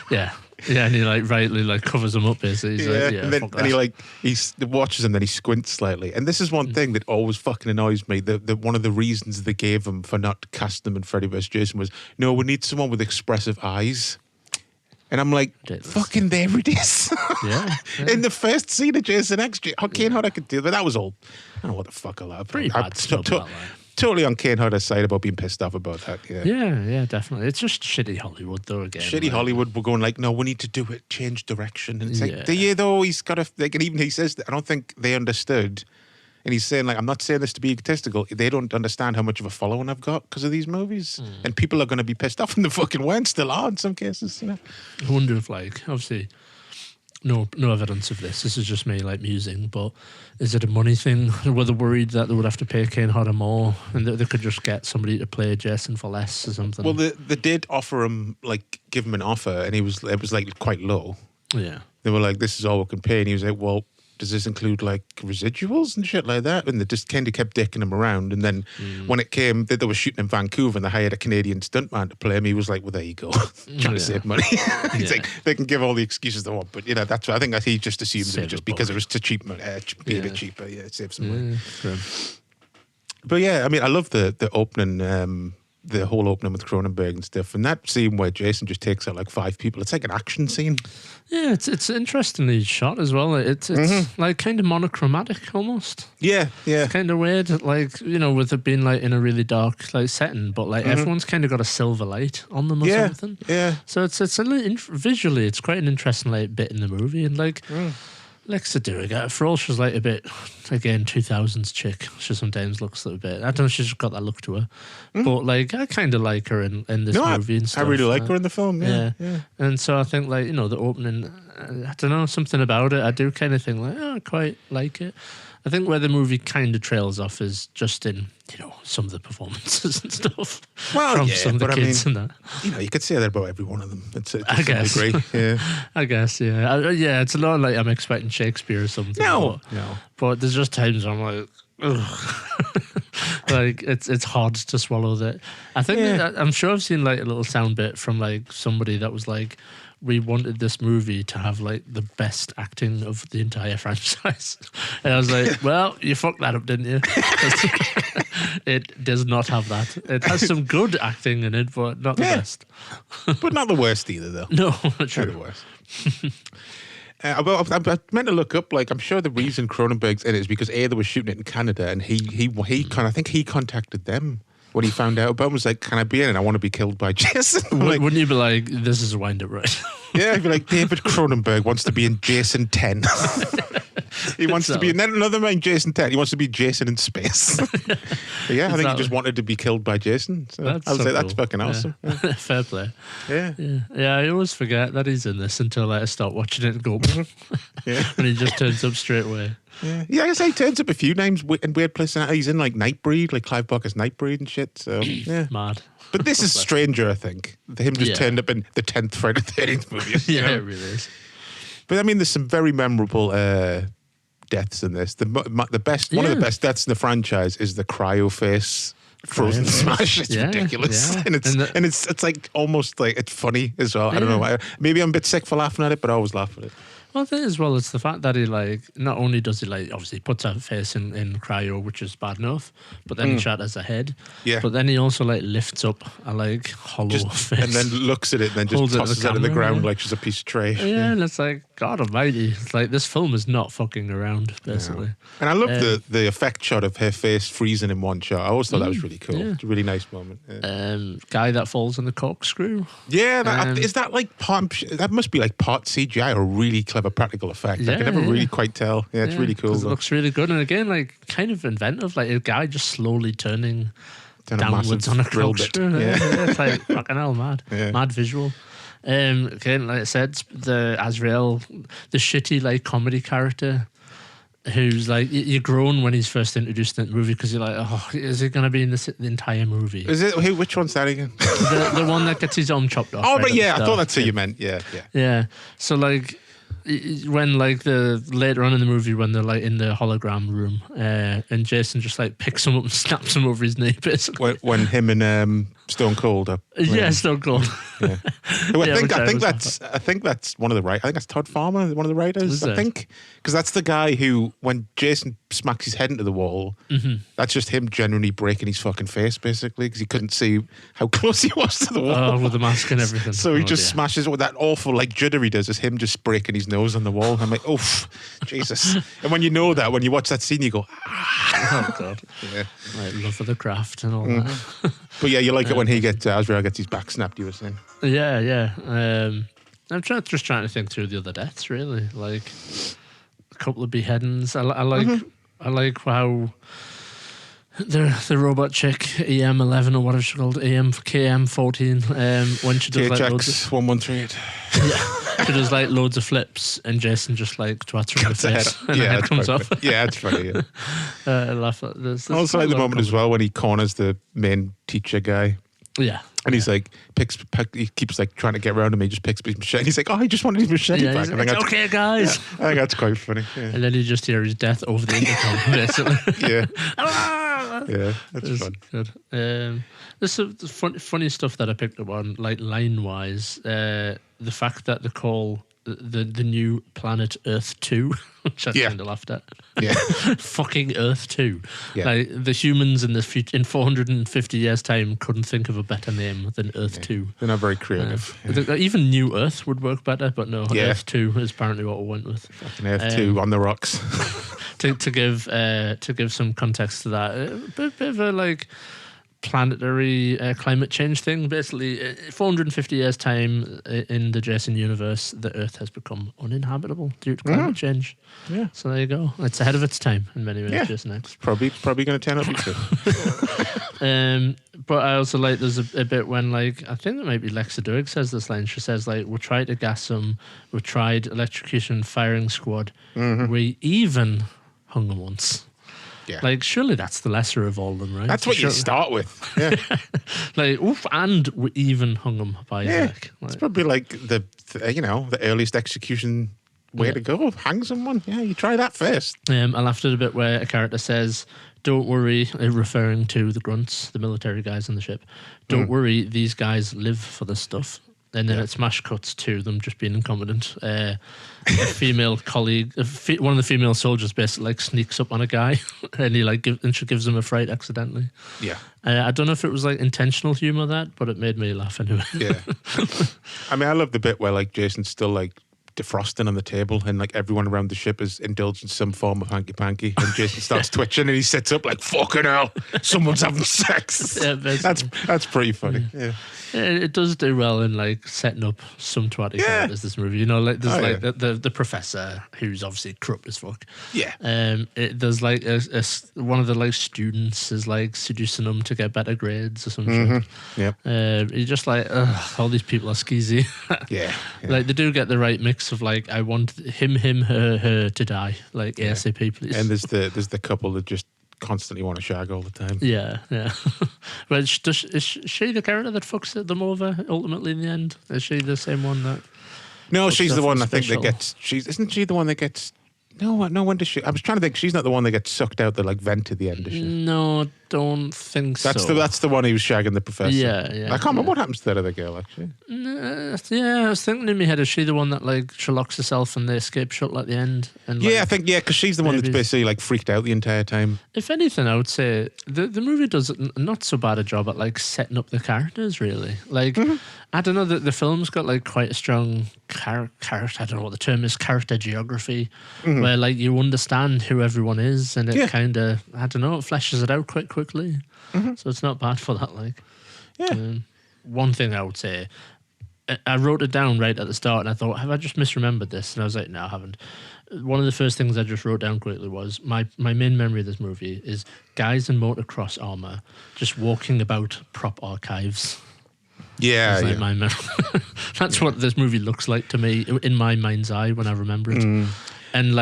Speaker 3: Yeah, and he like rightly like covers him up. Basically, he's like,
Speaker 2: and then
Speaker 3: fuck
Speaker 2: and he
Speaker 3: that.
Speaker 2: like he watches him, then he squints slightly. And this is one thing that always fucking annoys me. The one of the reasons they gave him for not casting him in Freddy vs. Jason was, no, we need someone with expressive eyes. And I'm like,
Speaker 3: Ridiculous.
Speaker 2: fucking there it is.
Speaker 3: Yeah.
Speaker 2: In the first scene of Jason X, Kane Hodder could do, but that was all. I don't know what the fuck a lot.
Speaker 3: Pretty bad snub, that line.
Speaker 2: Totally on Kane Hodder's side about being pissed off about that.
Speaker 3: Yeah, definitely. It's just shitty Hollywood, though. Again,
Speaker 2: Shitty
Speaker 3: like,
Speaker 2: Hollywood were going like, no, we need to do it, change direction. And it's
Speaker 3: Yeah.
Speaker 2: like, do you though? He's got to, like, and even he says that I don't think they understood. And he's saying, like, I'm not saying this to be egotistical. They don't understand how much of a following I've got because of these movies. And people are going to be pissed off, and they fucking weren't, still are in some cases. You know?
Speaker 3: I wonder if, like, obviously, no evidence of this. This is just me, like, musing. But is it a money thing? Were they worried that they would have to pay Kane Hodder more, and that they could just get somebody to play Jason for less or something?
Speaker 2: Well, they did offer him, like, give him an offer, and it was like quite low.
Speaker 3: yeah.
Speaker 2: They were like, this is all we can pay. And he was like, well, does this include like residuals and shit like that? And they just kind of kept dicking him around. And then when it came that they were shooting in Vancouver and they hired a Canadian stuntman to play him, he was like, well, there you go. Trying to save money. He's like, they can give all the excuses they want. But, you know, that's what I think that he just assumed
Speaker 3: Save
Speaker 2: it just
Speaker 3: a
Speaker 2: because
Speaker 3: buck.
Speaker 2: it was too cheap, be a bit cheaper. Yeah, save some money.
Speaker 3: Grim.
Speaker 2: But yeah, I mean, I love the opening, the whole opening with Cronenberg and stuff. And that scene where Jason just takes out like 5 people, it's like an action scene.
Speaker 3: Yeah, it's interestingly shot as well. It's like kind of monochromatic almost.
Speaker 2: Yeah.
Speaker 3: Kind of weird, like, you know, with it being like in a really dark like setting, but like everyone's kind of got a silver light on them or something.
Speaker 2: Yeah.
Speaker 3: So it's a little visually, it's quite an interesting like bit in the movie, and like Lexa Duriga, for all she's like a bit again 2000s chick, she sometimes looks a little bit. I don't know, she's just got that look to her, but like I kind of like her in this movie and stuff.
Speaker 2: I really like her in the film. Yeah.
Speaker 3: And so I think, like, you know, the opening, I don't know, something about it. I do kind of think, like, I quite like it. I think where the movie kind of trails off is just in, you know, some of the performances and stuff.
Speaker 2: Well,
Speaker 3: from
Speaker 2: yeah,
Speaker 3: some of the
Speaker 2: but I
Speaker 3: kids
Speaker 2: mean,
Speaker 3: and that.
Speaker 2: You know, you could say that about every one of them.
Speaker 3: I guess.
Speaker 2: I agree. Yeah.
Speaker 3: I guess, yeah. It's a lot like I'm expecting Shakespeare or something.
Speaker 2: No.
Speaker 3: But there's just times I'm like, ugh. Like, it's hard to swallow that. I think I'm sure I've seen like a little sound bit from like somebody that was like, we wanted this movie to have like the best acting of the entire franchise. And I was like, well, you fucked that up, didn't you? It does not have that. It has some good acting in it, but not the best.
Speaker 2: But not the worst either, though.
Speaker 3: No,
Speaker 2: Not
Speaker 3: true.
Speaker 2: the worst. I meant to look up, like, I'm sure the reason Cronenberg's in it is because they were shooting it in Canada, and I think he contacted them when he found out about it, was like, can I be in it? I want to be killed by Jason. I'm like,
Speaker 3: Wouldn't you be like, this is a wind up, right?
Speaker 2: yeah, I'd be like, David Cronenberg wants to be in Jason 10. He wants to be, and then another man, Jason Ted. He wants to be Jason in space. But yeah, I think he just wanted to be killed by Jason. So I was like, that's fucking awesome.
Speaker 3: Yeah. Fair play.
Speaker 2: Yeah.
Speaker 3: Yeah, I always forget that he's in this until I start watching it and go,
Speaker 2: Yeah.
Speaker 3: and he just turns up straight away.
Speaker 2: Yeah, I guess he turns up a few names in weird places. He's in like Nightbreed, like Clive Barker's Nightbreed and shit. So yeah,
Speaker 3: Mad.
Speaker 2: But this is stranger, I think. Him just turned up in the 10th Friday the 13th movie.
Speaker 3: Yeah, it really is.
Speaker 2: But I mean, there's some very memorable deaths in this. The best, one of the best deaths in the franchise is the cryo face frozen smash. It's ridiculous,
Speaker 3: yeah.
Speaker 2: and it's like almost like it's funny as well. I don't know. Maybe I'm a bit sick for laughing at it, but I always laugh at it.
Speaker 3: Well, I think as well, it's the fact that he like not only does he like obviously puts a face in cryo, which is bad enough, but then he shatters a head.
Speaker 2: Yeah.
Speaker 3: But then he also like lifts up a like hollow face
Speaker 2: and then looks at it and then just tosses it in the ground like she's a piece of trash.
Speaker 3: Yeah, and it's like God Almighty. It's like this film is not fucking around, basically.
Speaker 2: Yeah. And I love the effect shot of her face freezing in one shot. I always thought that was really cool.
Speaker 3: Yeah.
Speaker 2: It's a really nice moment. Yeah,
Speaker 3: Guy that falls in the corkscrew.
Speaker 2: Yeah, is that like that must be like part CGI or really clever practical effect. I can never really quite tell. Yeah, it's really cool.
Speaker 3: It looks really good, and again, like kind of inventive. Like a guy just slowly turning downwards on a corkscrew. Yeah, it's like fucking hell, mad, mad visual. Again, like I said, the Azrael, the shitty like comedy character. Who's like you groan when he's first introduced in the movie because you're like, oh, is it going to be in the entire movie?
Speaker 2: Is it? Which one's that again?
Speaker 3: the one that gets his arm chopped off.
Speaker 2: Oh, right, but yeah, I thought that's who you meant. Yeah.
Speaker 3: So like when like the later on in the movie when they're like in the hologram room, and Jason just like picks him up and snaps him over his knee, basically.
Speaker 2: When him and Stone Cold are playing.
Speaker 3: Yeah, Stone Cold.
Speaker 2: Yeah. I think that's one of the writers. I think that's Todd Farmer, one of the writers. I think because that's the guy who, when Jason smacks his head into the wall, that's just him genuinely breaking his fucking face, basically, because he couldn't see how close he was to the wall.
Speaker 3: Oh, with the mask and everything.
Speaker 2: So he just smashes with that awful like judder he does. Is him just breaking his nose on the wall. I'm like, oof, Jesus. And when you know that, when you watch that scene, you go,
Speaker 3: oh God.
Speaker 2: Yeah.
Speaker 3: Like love of the craft and all that.
Speaker 2: But yeah, you like it when he gets Azrael gets his back snapped. You were saying.
Speaker 3: Yeah. I'm trying to think through the other deaths. Really, like a couple of beheadings. I like how the robot chick EM11 or whatever she's called, KM14. When she does like loads of,
Speaker 2: 1138.
Speaker 3: Yeah, she does like loads of flips, and Jason just like twats her in the face, and then it comes off.
Speaker 2: Yeah, it's funny. Yeah.
Speaker 3: I laugh at this.
Speaker 2: Also, like the moment as well when he corners the main teacher guy.
Speaker 3: Yeah.
Speaker 2: And he's like, he keeps like trying to get around him. He just picks his machete. He's like, oh, he just wanted his machete back.
Speaker 3: Like, it's okay, guys.
Speaker 2: Yeah, I think that's quite funny. Yeah.
Speaker 3: And then you just hear his death over the intercom, basically.
Speaker 2: Yeah. Yeah, that's fun.
Speaker 3: Good. There's some funny stuff that I picked up on, like line-wise. The fact that they call the new planet Earth 2, which I kind of laughed at.
Speaker 2: Yeah.
Speaker 3: Fucking Earth 2.
Speaker 2: Yeah.
Speaker 3: Like the humans in in 450 years' time couldn't think of a better name than Earth 2.
Speaker 2: They're not very creative.
Speaker 3: Even New Earth would work better, but no, Earth 2 is apparently what we went with.
Speaker 2: Fucking Earth 2 on the rocks.
Speaker 3: to give some context to that, a bit of a like planetary climate change thing. Basically, 450 years time in the Jason universe, the Earth has become uninhabitable due to climate change. Yeah. So there you go. It's ahead of its time in many ways. Jason X.
Speaker 2: Probably going to turn up too.
Speaker 3: But I also like there's a bit when like I think it might be Lexa Doig says this line. She says like we tried to gas them, we tried electrocution firing squad, we even hung them once.
Speaker 2: Yeah.
Speaker 3: Like, surely that's the lesser of all of them, right?
Speaker 2: That's what you start with. Yeah.
Speaker 3: Like, oof, and we even hung him by his neck. Like,
Speaker 2: it's probably like the earliest execution way to go. Hang someone. Yeah, you try that first.
Speaker 3: I laughed at a bit where a character says, don't worry, referring to the grunts, the military guys on the ship. Don't worry, these guys live for this stuff. And then it smash cuts to them just being incompetent. A female colleague, one of the female soldiers, basically like sneaks up on a guy, and she gives him a fright accidentally.
Speaker 2: Yeah,
Speaker 3: I don't know if it was like intentional humor but it made me laugh anyway.
Speaker 2: Yeah, I mean, I love the bit where like Jason's still like defrosting on the table, and like everyone around the ship is indulged in some form of hanky panky, and Jason starts twitching, and he sits up like, "Fucking hell, someone's having sex."
Speaker 3: Yeah,
Speaker 2: that's pretty funny. Yeah.
Speaker 3: It does do well in like setting up some twatty characters. This movie, you know, like there's the professor who's obviously corrupt as fuck.
Speaker 2: Yeah.
Speaker 3: There's like one of the like students is like seducing them to get better grades or something.
Speaker 2: Yep.
Speaker 3: You're just like, all these people are skeezy.
Speaker 2: Yeah.
Speaker 3: Like they do get the right mix of like, I want him, her to die, like ASAP, please.
Speaker 2: And there's the couple that just constantly want to shag all the time.
Speaker 3: Yeah. But is she the character that fucks them over ultimately in the end? Is she the same one that?
Speaker 2: No, she's the one I think
Speaker 3: special?
Speaker 2: that gets. Isn't she the one that gets? No, when does she? I was trying to think. She's not the one that gets sucked out the like vent at the end, is she?
Speaker 3: No, don't think so.
Speaker 2: That's the one who was shagging the professor.
Speaker 3: Yeah.
Speaker 2: I can't remember what happens to that other girl actually.
Speaker 3: Yeah, I was thinking in my head, is she the one that like she locks herself and they escape shuttle at the end? And
Speaker 2: Yeah,
Speaker 3: like,
Speaker 2: I think because she's the one that's basically like freaked out the entire time.
Speaker 3: if anything, I would say the movie does not so bad a job at like setting up the characters. Really, like I don't know, the film's got like quite a strong character. I don't know what the term is, character geography, where like you understand who everyone is, and it kind of, I don't know, it fleshes it out quite quickly. So it's not bad for that. Like, one thing I would say, I wrote it down right at the start, and I thought, have I just misremembered this? And I was like, no, I haven't. One of the first things I just wrote down quickly was my main memory of this movie is guys in motocross armor just walking about prop archives.
Speaker 2: Yeah,
Speaker 3: That's like my memory. That's what this movie looks like to me in my mind's eye when I remember it. And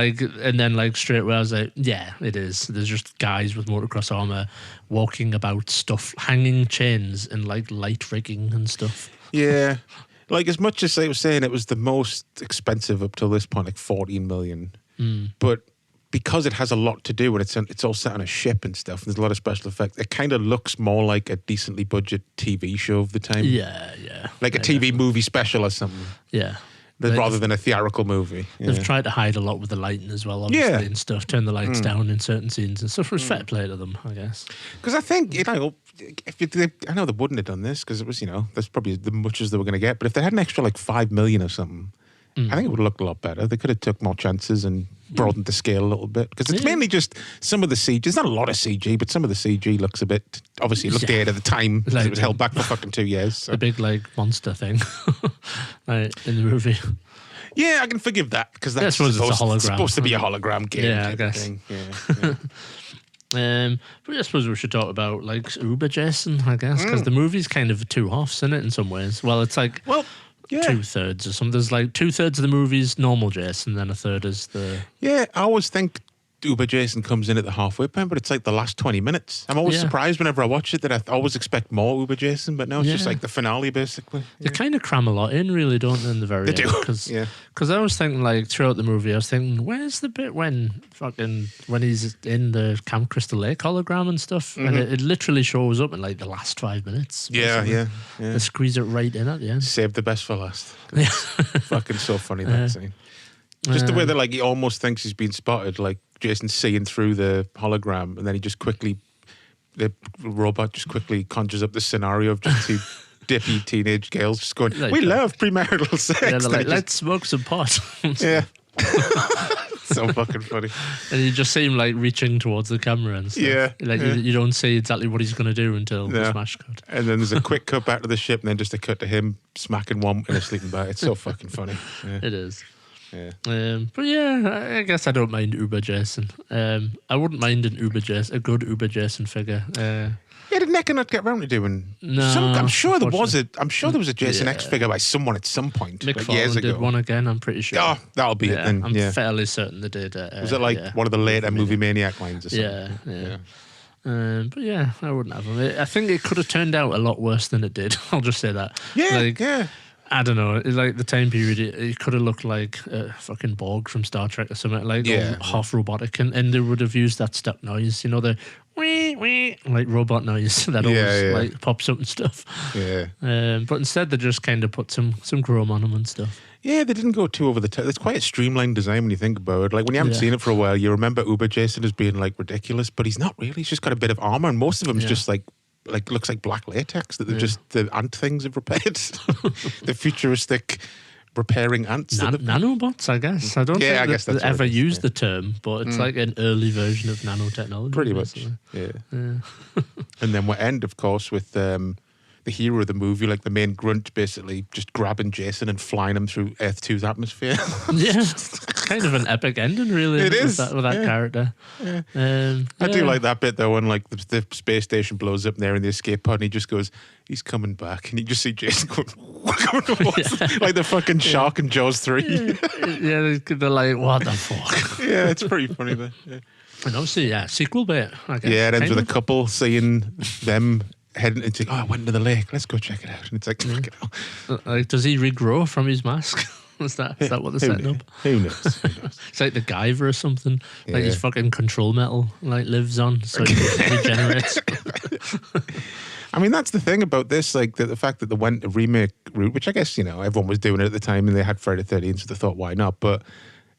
Speaker 3: then like straight away I was like, yeah, it is. There's just guys with motocross armor walking about stuff, hanging chains and like light rigging and stuff.
Speaker 2: Yeah. Like as much as they were saying it was the most expensive up till this point, like 14 million. But because it has a lot to do and it's all set on a ship and stuff, and there's a lot of special effects, it kind of looks more like a decently budget TV show of the time.
Speaker 3: Yeah.
Speaker 2: Like a TV movie special or something.
Speaker 3: Yeah.
Speaker 2: Rather than a theatrical movie. Yeah.
Speaker 3: They've tried to hide a lot with the lighting as well, obviously, and stuff. Turn the lights down in certain scenes and stuff. It was fair play to them, I guess.
Speaker 2: Because I think, I know they wouldn't have done this because it was, that's probably as much as they were going to get. But if they had an extra like 5 million or something, I think it would have looked a lot better. They could have took more chances and broadened the scale a little bit. Because it's mainly just some of the CG. There's not a lot of CG, but some of the CG looks a bit, obviously it looked dated at the time because it was held back for fucking 2 years. So.
Speaker 3: The big like monster thing like, in the movie.
Speaker 2: Yeah, I can forgive that because that's supposed to be a hologram game.
Speaker 3: Yeah, I guess.
Speaker 2: Thing.
Speaker 3: But I suppose we should talk about like Uber Jason, I guess, because the movie's kind of two halves, isn't it, in some ways? Well, it's like 2/3 or something. There's like 2/3 of the movie's normal Jason, then a third is the...
Speaker 2: Yeah, I always think Uber Jason comes in at the halfway point, but it's like the last 20 minutes. I'm always surprised whenever I watch it that I always expect more Uber Jason, but no, it's just like the finale, basically.
Speaker 3: They kind of cram a lot in, really, don't they, in the very end?
Speaker 2: They do,
Speaker 3: Because I was thinking, like, throughout the movie, I was thinking, where's the bit when he's in the Camp Crystal Lake hologram and stuff? And it literally shows up in, like, the last 5 minutes.
Speaker 2: Yeah.
Speaker 3: They squeeze it right in at the end.
Speaker 2: Save the best for last. Fucking so funny, that scene. Just the way that, like, he almost thinks he's been spotted, like, Jason's seeing through the hologram, and then the robot just quickly conjures up the scenario of just two dippy teenage girls just going, we love premarital sex.
Speaker 3: Yeah, they're like, let's smoke some pot.
Speaker 2: Yeah. So fucking funny.
Speaker 3: And you just see him like reaching towards the camera and stuff.
Speaker 2: Yeah.
Speaker 3: Like you don't see exactly what he's going to do until the smash cut.
Speaker 2: And then there's a quick cut back to the ship, and then just a cut to him smacking one in a sleeping bag. It's so fucking funny. Yeah.
Speaker 3: It is.
Speaker 2: Yeah.
Speaker 3: But yeah, I guess I don't mind Uber Jason. I wouldn't mind a good Uber Jason figure.
Speaker 2: Yeah, did Necker not get around to doing?
Speaker 3: No,
Speaker 2: I'm sure there was a Jason X figure by someone at some point,
Speaker 3: Mick
Speaker 2: like years
Speaker 3: Farland
Speaker 2: ago.
Speaker 3: did one again. I'm pretty sure.
Speaker 2: Oh, that'll be it then.
Speaker 3: I'm fairly certain they did.
Speaker 2: Was it like one of the later Movie Maniac lines or something?
Speaker 3: Yeah. But yeah, I wouldn't have them. I think it could have turned out a lot worse than it did. I'll just say that.
Speaker 2: Yeah.
Speaker 3: I don't know. Like the time period, it could have looked like a fucking Borg from Star Trek or something, like half robotic, and they would have used that stuck noise, the wee like robot noise that always like pops up and stuff.
Speaker 2: Yeah.
Speaker 3: But instead, they just kind of put some chrome on them and stuff.
Speaker 2: Yeah, they didn't go too over the top. It's quite a streamlined design when you think about it. Like when you haven't seen it for a while, you remember Uber Jason as being like ridiculous, but he's not really. He's just got a bit of armor, and most of them is just like looks like black latex that the ant things have repaired. The futuristic repairing ants.
Speaker 3: Nanobots, I guess. I don't
Speaker 2: Yeah, I
Speaker 3: think
Speaker 2: guess
Speaker 3: that
Speaker 2: that's
Speaker 3: they
Speaker 2: what
Speaker 3: ever
Speaker 2: it is,
Speaker 3: used the term, but it's like an early version of nanotechnology.
Speaker 2: Pretty much,
Speaker 3: basically.
Speaker 2: yeah. And then we end, of course, with the hero of the movie, like the main grunt, basically just grabbing Jason and flying him through Earth 2's atmosphere.
Speaker 3: Yeah, kind of an epic ending, really.
Speaker 2: It is,
Speaker 3: with that character.
Speaker 2: Yeah.
Speaker 3: Yeah.
Speaker 2: I do like that bit though, when like the space station blows up there in the escape pod, and he just goes, "He's coming back," and you just see Jason going, like the fucking shark in Jaws 3.
Speaker 3: Yeah, they're like, what the fuck?
Speaker 2: Yeah, it's pretty funny though. Yeah,
Speaker 3: And obviously, sequel bit. I guess,
Speaker 2: it ends
Speaker 3: kind
Speaker 2: with
Speaker 3: of.
Speaker 2: a couple seeing them heading into, I went to the lake, let's go check it out. And it's like, fucking hell.
Speaker 3: Like, does he regrow from his mask? Is that what they're setting up?
Speaker 2: Who knows? Who knows?
Speaker 3: It's like the Guyver or something. Like his
Speaker 2: Yeah.
Speaker 3: fucking control metal like lives on, so he regenerates.
Speaker 2: I mean, that's the thing about this, like the fact that they went a remake route, which I guess, everyone was doing it at the time and they had Friday the 13th, so they thought, why not? But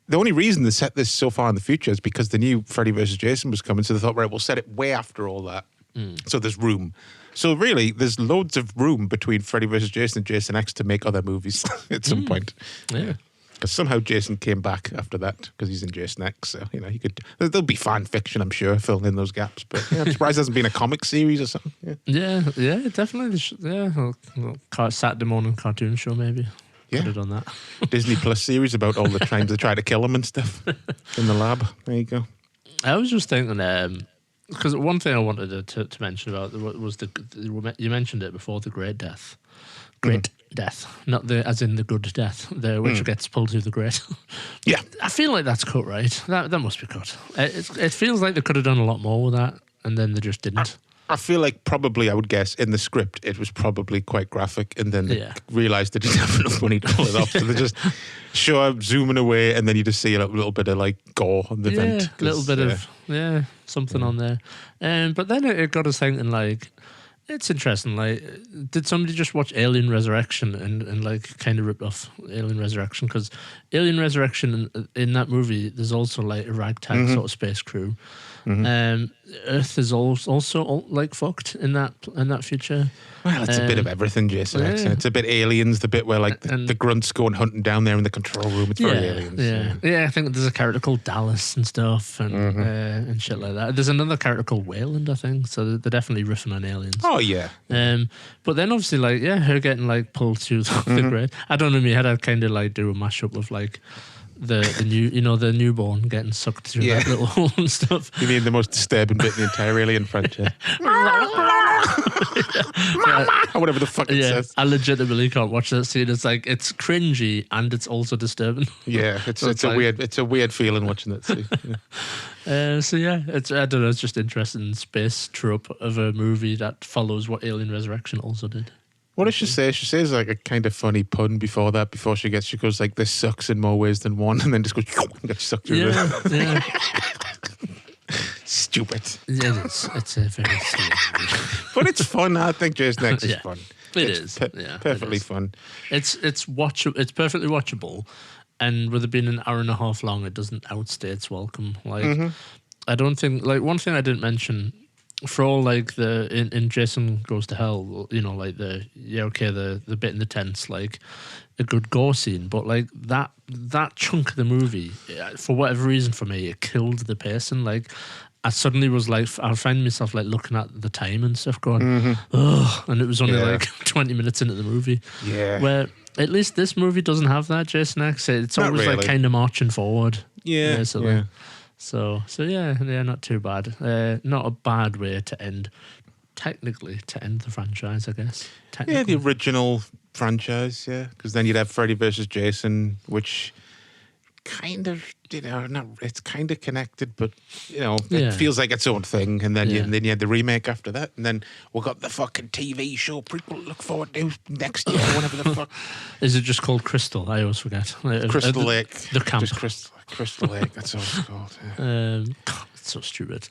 Speaker 2: the only reason they set this so far in the future is because the new Freddy vs. Jason was coming, so they thought, right, we'll set it way after all that. So there's room. So really, there's loads of room between Freddy vs. Jason and Jason X to make other movies at some point.
Speaker 3: Yeah.
Speaker 2: Because somehow Jason came back after that because he's in Jason X. So, he could. There'll be fan fiction, I'm sure, filling in those gaps. But I'm surprised there hasn't been a comic series or something. Yeah.
Speaker 3: Yeah, definitely. Saturday morning cartoon show, maybe.
Speaker 2: Yeah.
Speaker 3: Could have done that.
Speaker 2: Disney Plus series about all the times they try to kill him and stuff in the lab. There you go.
Speaker 3: I was just thinking, because one thing I wanted to mention about was you mentioned it before, the Great Death. Great Death, not the as in the good death, the which gets pulled through the grate.
Speaker 2: Yeah.
Speaker 3: I feel like that's cut, right? That must be cut. It feels like they could have done a lot more with that, and then they just didn't.
Speaker 2: I feel like probably, I would guess, in the script, it was probably quite graphic, and then they realised they didn't have enough money to pull it off. So they just zooming away, and then you just see a little bit of like gore on the vent.
Speaker 3: A little bit of something on there. But then it got us thinking, like, it's interesting. Like, did somebody just watch Alien Resurrection and like kind of rip off Alien Resurrection? Because Alien Resurrection in that movie, there's also like a ragtag sort of space crew. Earth is also like fucked in that future.
Speaker 2: Well, it's a bit of everything, Jason X. And it's a bit Aliens, the bit where like the grunts going hunting down there in the control room. It's very Aliens.
Speaker 3: Yeah. I think there's a character called Dallas and stuff and shit like that. There's another character called Wayland, I think. So they're definitely riffing on Aliens.
Speaker 2: Oh, yeah.
Speaker 3: But then obviously, like, her getting like pulled through the grate. I don't know, in my head I'd kind of like do a mashup of like the new, the newborn getting sucked through that little hole and stuff.
Speaker 2: You mean the most disturbing bit in the entire Alien franchise? Or whatever the fuck it says.
Speaker 3: I legitimately can't watch that scene. It's like, it's cringy and it's also disturbing.
Speaker 2: Yeah, it's a weird feeling watching that scene. Yeah.
Speaker 3: I don't know, it's just interesting space trope of a movie that follows what Alien Resurrection also did.
Speaker 2: What does she say? She says like a kind of funny pun before that. Before she goes like, "This sucks in more ways than one," and then just goes and gets sucked through.
Speaker 3: Yeah.
Speaker 2: Stupid.
Speaker 3: Yeah, it is. It's a very silly movie.
Speaker 2: But it's fun. I think Jason X is fun.
Speaker 3: It's
Speaker 2: perfectly fun.
Speaker 3: It's watchable. It's perfectly watchable, and with it being an hour and a half long, it doesn't outstay its welcome. Like, I don't think, like, one thing I didn't mention. For all like in Jason Goes to Hell, like the bit in the tents, like a good gore scene, but like that chunk of the movie, for whatever reason for me, it killed the pacing. Like I suddenly was like, I find myself like looking at the time and stuff, going, oh, and it was only like 20 minutes into the movie. Yeah. Where at least this movie doesn't have that, Jason X. It's always like kind of marching forward. Yeah. Basically. Yeah. So yeah, not too bad. Not a bad way to end the franchise, I guess.
Speaker 2: Yeah, the original franchise, because then you'd have Freddy vs. Jason, which kind of, it's kind of connected, but it feels like its own thing. And then you had the remake after that, and then we got the fucking TV show prequel to look forward to next year, whatever the fuck.
Speaker 3: Is it just called Crystal? I always forget.
Speaker 2: Crystal Lake.
Speaker 3: The camp.
Speaker 2: Just Crystal Lake. That's all it's called. Yeah.
Speaker 3: It's so stupid.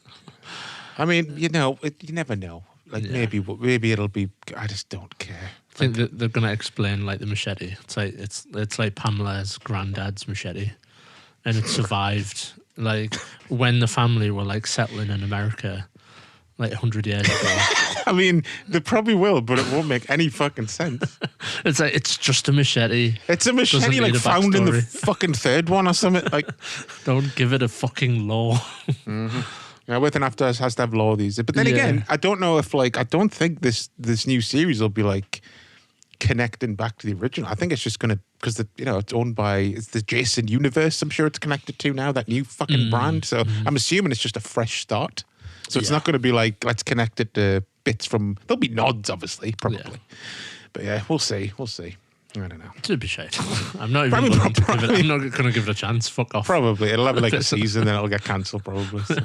Speaker 2: I mean, you never know. Like maybe it'll be. I just don't care.
Speaker 3: I think that they're gonna explain like the machete. It's like Pamela's granddad's machete, and it survived. Like when the family were like settling in America, like 100 years ago.
Speaker 2: I mean, they probably will, but it won't make any fucking sense.
Speaker 3: It's like, it's just a machete.
Speaker 2: It's a machete
Speaker 3: Doesn't
Speaker 2: like
Speaker 3: need a
Speaker 2: found in the
Speaker 3: backstory.
Speaker 2: fucking third one or something. Like,
Speaker 3: Don't give it a fucking law.
Speaker 2: everything after us has to have law these days. But then
Speaker 3: Yeah.
Speaker 2: again, I don't know if I don't think this new series will be like connecting back to the original. I think it's just gonna because it's owned by it's the Jason universe. I'm sure it's connected to now, that new fucking brand. So I'm assuming it's just a fresh start. So it's not going to be like let's connect it to bits from. There'll be nods, obviously, probably.
Speaker 3: Yeah.
Speaker 2: But yeah, we'll see. We'll see. I don't know.
Speaker 3: To be shite. I'm not even
Speaker 2: Probably-
Speaker 3: going to give it.
Speaker 2: probably-
Speaker 3: I'm not going to give it a chance. Fuck off.
Speaker 2: Probably it'll have like a season, then it'll get cancelled. Probably. So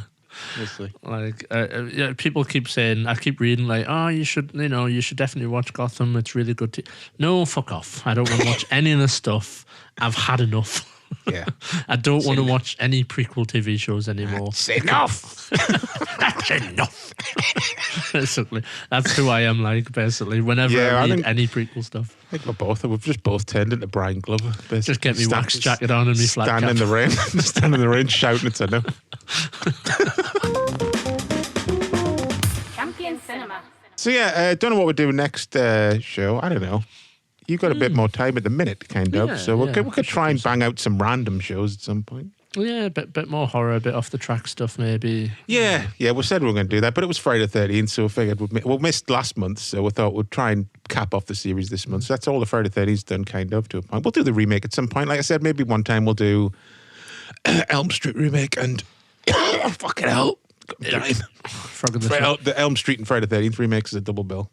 Speaker 2: we'll see.
Speaker 3: Like, yeah, people keep saying, I keep reading like, oh, you should definitely watch Gotham. It's really good. No, fuck off. I don't want to watch any of this stuff. I've had enough.
Speaker 2: Yeah.
Speaker 3: I don't want to watch any prequel TV shows anymore.
Speaker 2: That's enough.
Speaker 3: That's enough. Basically, that's who I am. Like, basically, whenever
Speaker 2: Yeah,
Speaker 3: I
Speaker 2: I
Speaker 3: read
Speaker 2: think-
Speaker 3: any prequel stuff,
Speaker 2: I think we've just both turned into Brian Glover. Basically.
Speaker 3: just get me wax jacket on and me flat
Speaker 2: Stand
Speaker 3: cap.
Speaker 2: in the rain, stand in the rain, shouting it's enough.
Speaker 1: Champion Cinema.
Speaker 2: So yeah, don't know what we're doing next show. I don't know. You got a bit more time at the minute, kind of.
Speaker 3: Yeah,
Speaker 2: So we
Speaker 3: yeah,
Speaker 2: could
Speaker 3: we should
Speaker 2: try
Speaker 3: do
Speaker 2: and bang out some random shows at some point.
Speaker 3: Yeah, a bit more horror, a bit off the track stuff, maybe.
Speaker 2: Yeah, we said we were going to do that, but it was Friday the 13th, so we figured we missed last month, so we thought we'd try and cap off the series this month. So that's all the Friday the 13th's done, kind of, to a point. We'll do the remake at some point. Like I said, maybe one time we'll do Elm Street remake and fucking hell. I'm dying.
Speaker 3: Frog in the throat.
Speaker 2: The Elm Street and Friday the 13th remakes is a double bill.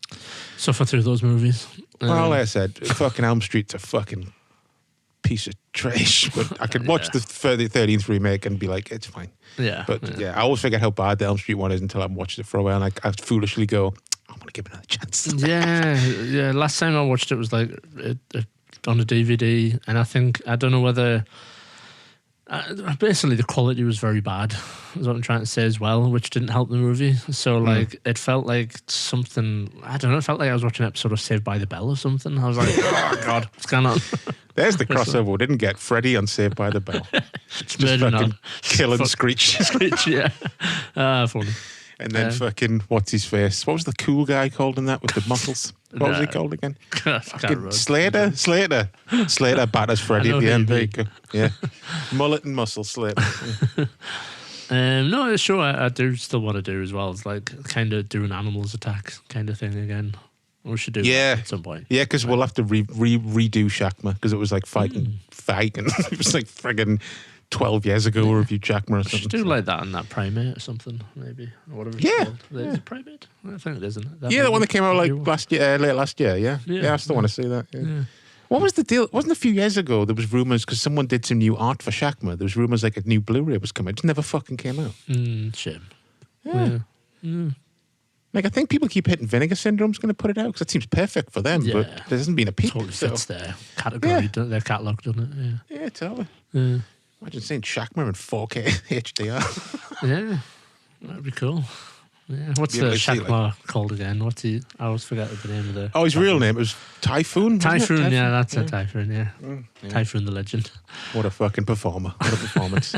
Speaker 3: Suffer through those movies.
Speaker 2: Well, like I said, fucking Elm Street's a fucking piece of trash. But I could watch the 13th remake and be like, it's fine.
Speaker 3: Yeah.
Speaker 2: But yeah, I always forget how bad the Elm Street one is until I've watched it for a while. And I foolishly go, I'm going to give it another chance.
Speaker 3: Yeah. Last time I watched it was like on a DVD, and I don't know whether. Basically, the quality was very bad, is what I'm trying to say as well, which didn't help the movie. So, like, it felt like something, I don't know, it felt like I was watching an episode of Saved by the Bell or something. I was like, oh, God, what's going on?
Speaker 2: There's the crossover we didn't get. Freddy on Saved by the Bell.
Speaker 3: It's
Speaker 2: Just
Speaker 3: murder
Speaker 2: fucking
Speaker 3: now.
Speaker 2: killing
Speaker 3: Fuck.
Speaker 2: Screech.
Speaker 3: Screech, yeah. Funny.
Speaker 2: And then fucking, what's his face? What was the cool guy called in that with the muscles? What was he called again?
Speaker 3: Can't
Speaker 2: Fucking
Speaker 3: remember.
Speaker 2: Slater batters Freddy
Speaker 3: I know
Speaker 2: at the
Speaker 3: who
Speaker 2: end.
Speaker 3: you
Speaker 2: There you
Speaker 3: mean.
Speaker 2: go. Yeah. Mullet and muscle Slater.
Speaker 3: No, sure, I do still want to do as well. It's like kind of do an animals attack kind of thing again. We should do
Speaker 2: Yeah.
Speaker 3: that at some point.
Speaker 2: Yeah, because we'll have to redo Shakma because it was like fighting. It was like friggin' 12 years ago we reviewed Shakma or
Speaker 3: We
Speaker 2: something.
Speaker 3: should do like that in that primate or something, maybe. Or whatever it's
Speaker 2: Yeah,
Speaker 3: called. Is it primate? I think it is, isn't it?
Speaker 2: Yeah, the one that came out like
Speaker 3: new one.
Speaker 2: late last year. Yeah,
Speaker 3: Yeah,
Speaker 2: I still want to see that. Yeah. What was the deal? Wasn't a few years ago there was rumors because someone did some new art for Shakma. There was rumors like a new Blu-ray was coming. It just never fucking came out.
Speaker 3: Shame.
Speaker 2: Yeah. Like I think people keep hitting Vinegar Syndrome's going to put it out because it seems perfect for them, but
Speaker 3: Yeah.
Speaker 2: there hasn't been a peak.
Speaker 3: Totally
Speaker 2: so-
Speaker 3: fits their category,
Speaker 2: Yeah.
Speaker 3: their catalogue, doesn't it?
Speaker 2: Yeah, totally.
Speaker 3: Yeah.
Speaker 2: Imagine seeing Shakma in 4K HDR.
Speaker 3: Yeah, that'd be cool. Yeah. What's
Speaker 2: Yeah,
Speaker 3: the
Speaker 2: let's see,
Speaker 3: Shakma called again? What's he? I always forget the name of the.
Speaker 2: Oh, his real name was Typhoon. wasn't it?
Speaker 3: Typhoon, yeah, that's a Typhoon, yeah. Typhoon the legend.
Speaker 2: What a fucking performer. What a performance.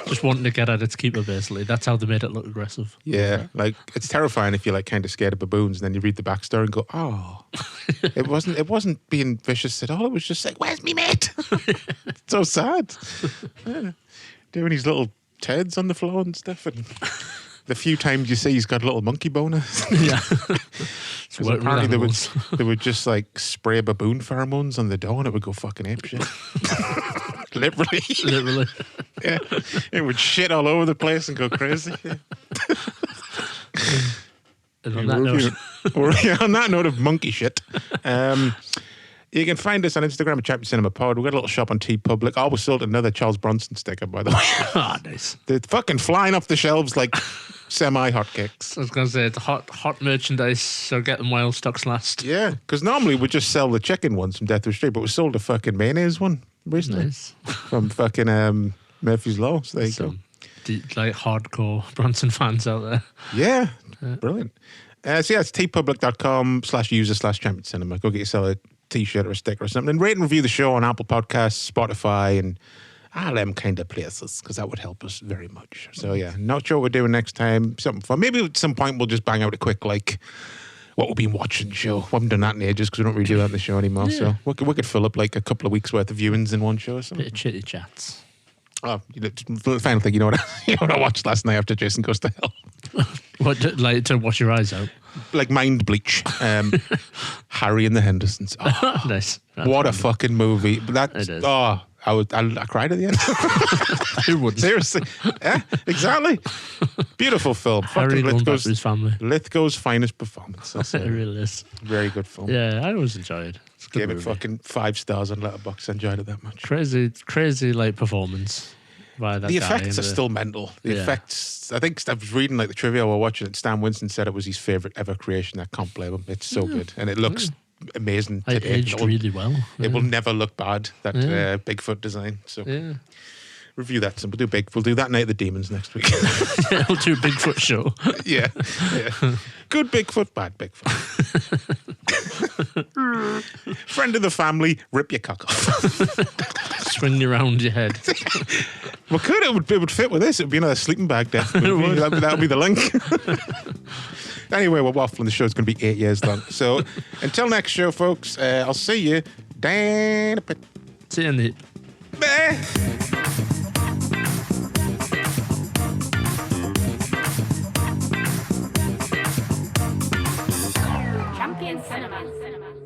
Speaker 3: Just wanting to get at its keeper, basically. That's how they made it look aggressive.
Speaker 2: Yeah, like it's terrifying if you're like kind of scared of baboons, and then you read the backstory and go, "Oh, it wasn't being vicious at all. It was just like, where's me mate?" It's so sad. Yeah. Doing his little turds on the floor and stuff, and the few times you see he's got a little monkey boner.
Speaker 3: Yeah.
Speaker 2: Because
Speaker 3: Work with
Speaker 2: apparently
Speaker 3: animals.
Speaker 2: they would just like spray baboon pheromones on the door, and it would go fucking apeshit. Literally.
Speaker 3: Literally.
Speaker 2: Yeah, it would shit all over the place and go crazy. Yeah.
Speaker 3: And on that note,
Speaker 2: On that note of monkey shit, you can find us on Instagram at Champion Cinema Pod. We've got a little shop on TeePublic. Oh, we sold another Charles Bronson sticker, by the way.
Speaker 3: ah, nice.
Speaker 2: They're fucking flying off the shelves like semi-hotcakes.
Speaker 3: I was going to say, it's hot merchandise, so get them while stocks last.
Speaker 2: Yeah, because normally we just sell the chicken ones from Death Wish Street, but we sold a fucking mayonnaise one recently
Speaker 3: Nice.
Speaker 2: from fucking Murphy's Law. So there you go.
Speaker 3: Some like hardcore Bronson fans out there.
Speaker 2: Yeah, brilliant. So yeah, it's tpublic.com/user/champion cinema. Go get yourself a t-shirt or a sticker or something. And rate and review the show on Apple Podcasts, Spotify, and all them kind of places, because that would help us very much. So yeah, not sure what we're doing next time. Something fun. Maybe at some point we'll just bang out a quick like what we've been watching show. We haven't done that in ages because we don't really do that in the show anymore. So we could fill up like a couple of weeks worth of viewings in one show or something.
Speaker 3: Bit of chitty chats.
Speaker 2: Oh, the final thing, you know what? You know what I watched last night after Jason Goes to Hell?
Speaker 3: What, like to wash your eyes out?
Speaker 2: Like Mind Bleach, Harry and the Hendersons. Oh,
Speaker 3: Nice.
Speaker 2: what a fucking movie! But
Speaker 3: It is.
Speaker 2: I cried at the end.
Speaker 3: Who wouldn't?
Speaker 2: Seriously, yeah, exactly. Beautiful film.
Speaker 3: Harry
Speaker 2: Fucking
Speaker 3: going back to his family.
Speaker 2: Lithgow's finest performance. That's
Speaker 3: It
Speaker 2: it.
Speaker 3: really is.
Speaker 2: Very good film.
Speaker 3: Yeah, I always enjoyed. It's a good
Speaker 2: Gave it
Speaker 3: movie.
Speaker 2: fucking 5 stars on Letterboxd. Enjoyed it that much.
Speaker 3: Crazy like performance by that
Speaker 2: The
Speaker 3: guy.
Speaker 2: effects
Speaker 3: and
Speaker 2: are still mental. The
Speaker 3: Yeah.
Speaker 2: effects, I think I was reading like the trivia while watching it. Stan Winston said it was his favorite ever creation. I can't blame him. It's so good. And it looks amazing
Speaker 3: It
Speaker 2: today.
Speaker 3: aged really well.
Speaker 2: It will never look bad, that
Speaker 3: Yeah.
Speaker 2: Bigfoot design. So
Speaker 3: Yeah.
Speaker 2: review that. We'll do that Night of the Demons next week.
Speaker 3: We'll do a Bigfoot show.
Speaker 2: yeah. Good Bigfoot, bad Bigfoot. Friend of the family, rip your cock off.
Speaker 3: Swing you around your head.
Speaker 2: Well, could it would fit with this. It would be another sleeping bag death.
Speaker 3: would.
Speaker 2: That would be the link. Anyway, we're waffling. The show's going to be 8 years long. So until next show, folks, I'll see you. Dan.
Speaker 3: See you in the...
Speaker 1: Champion Cinema.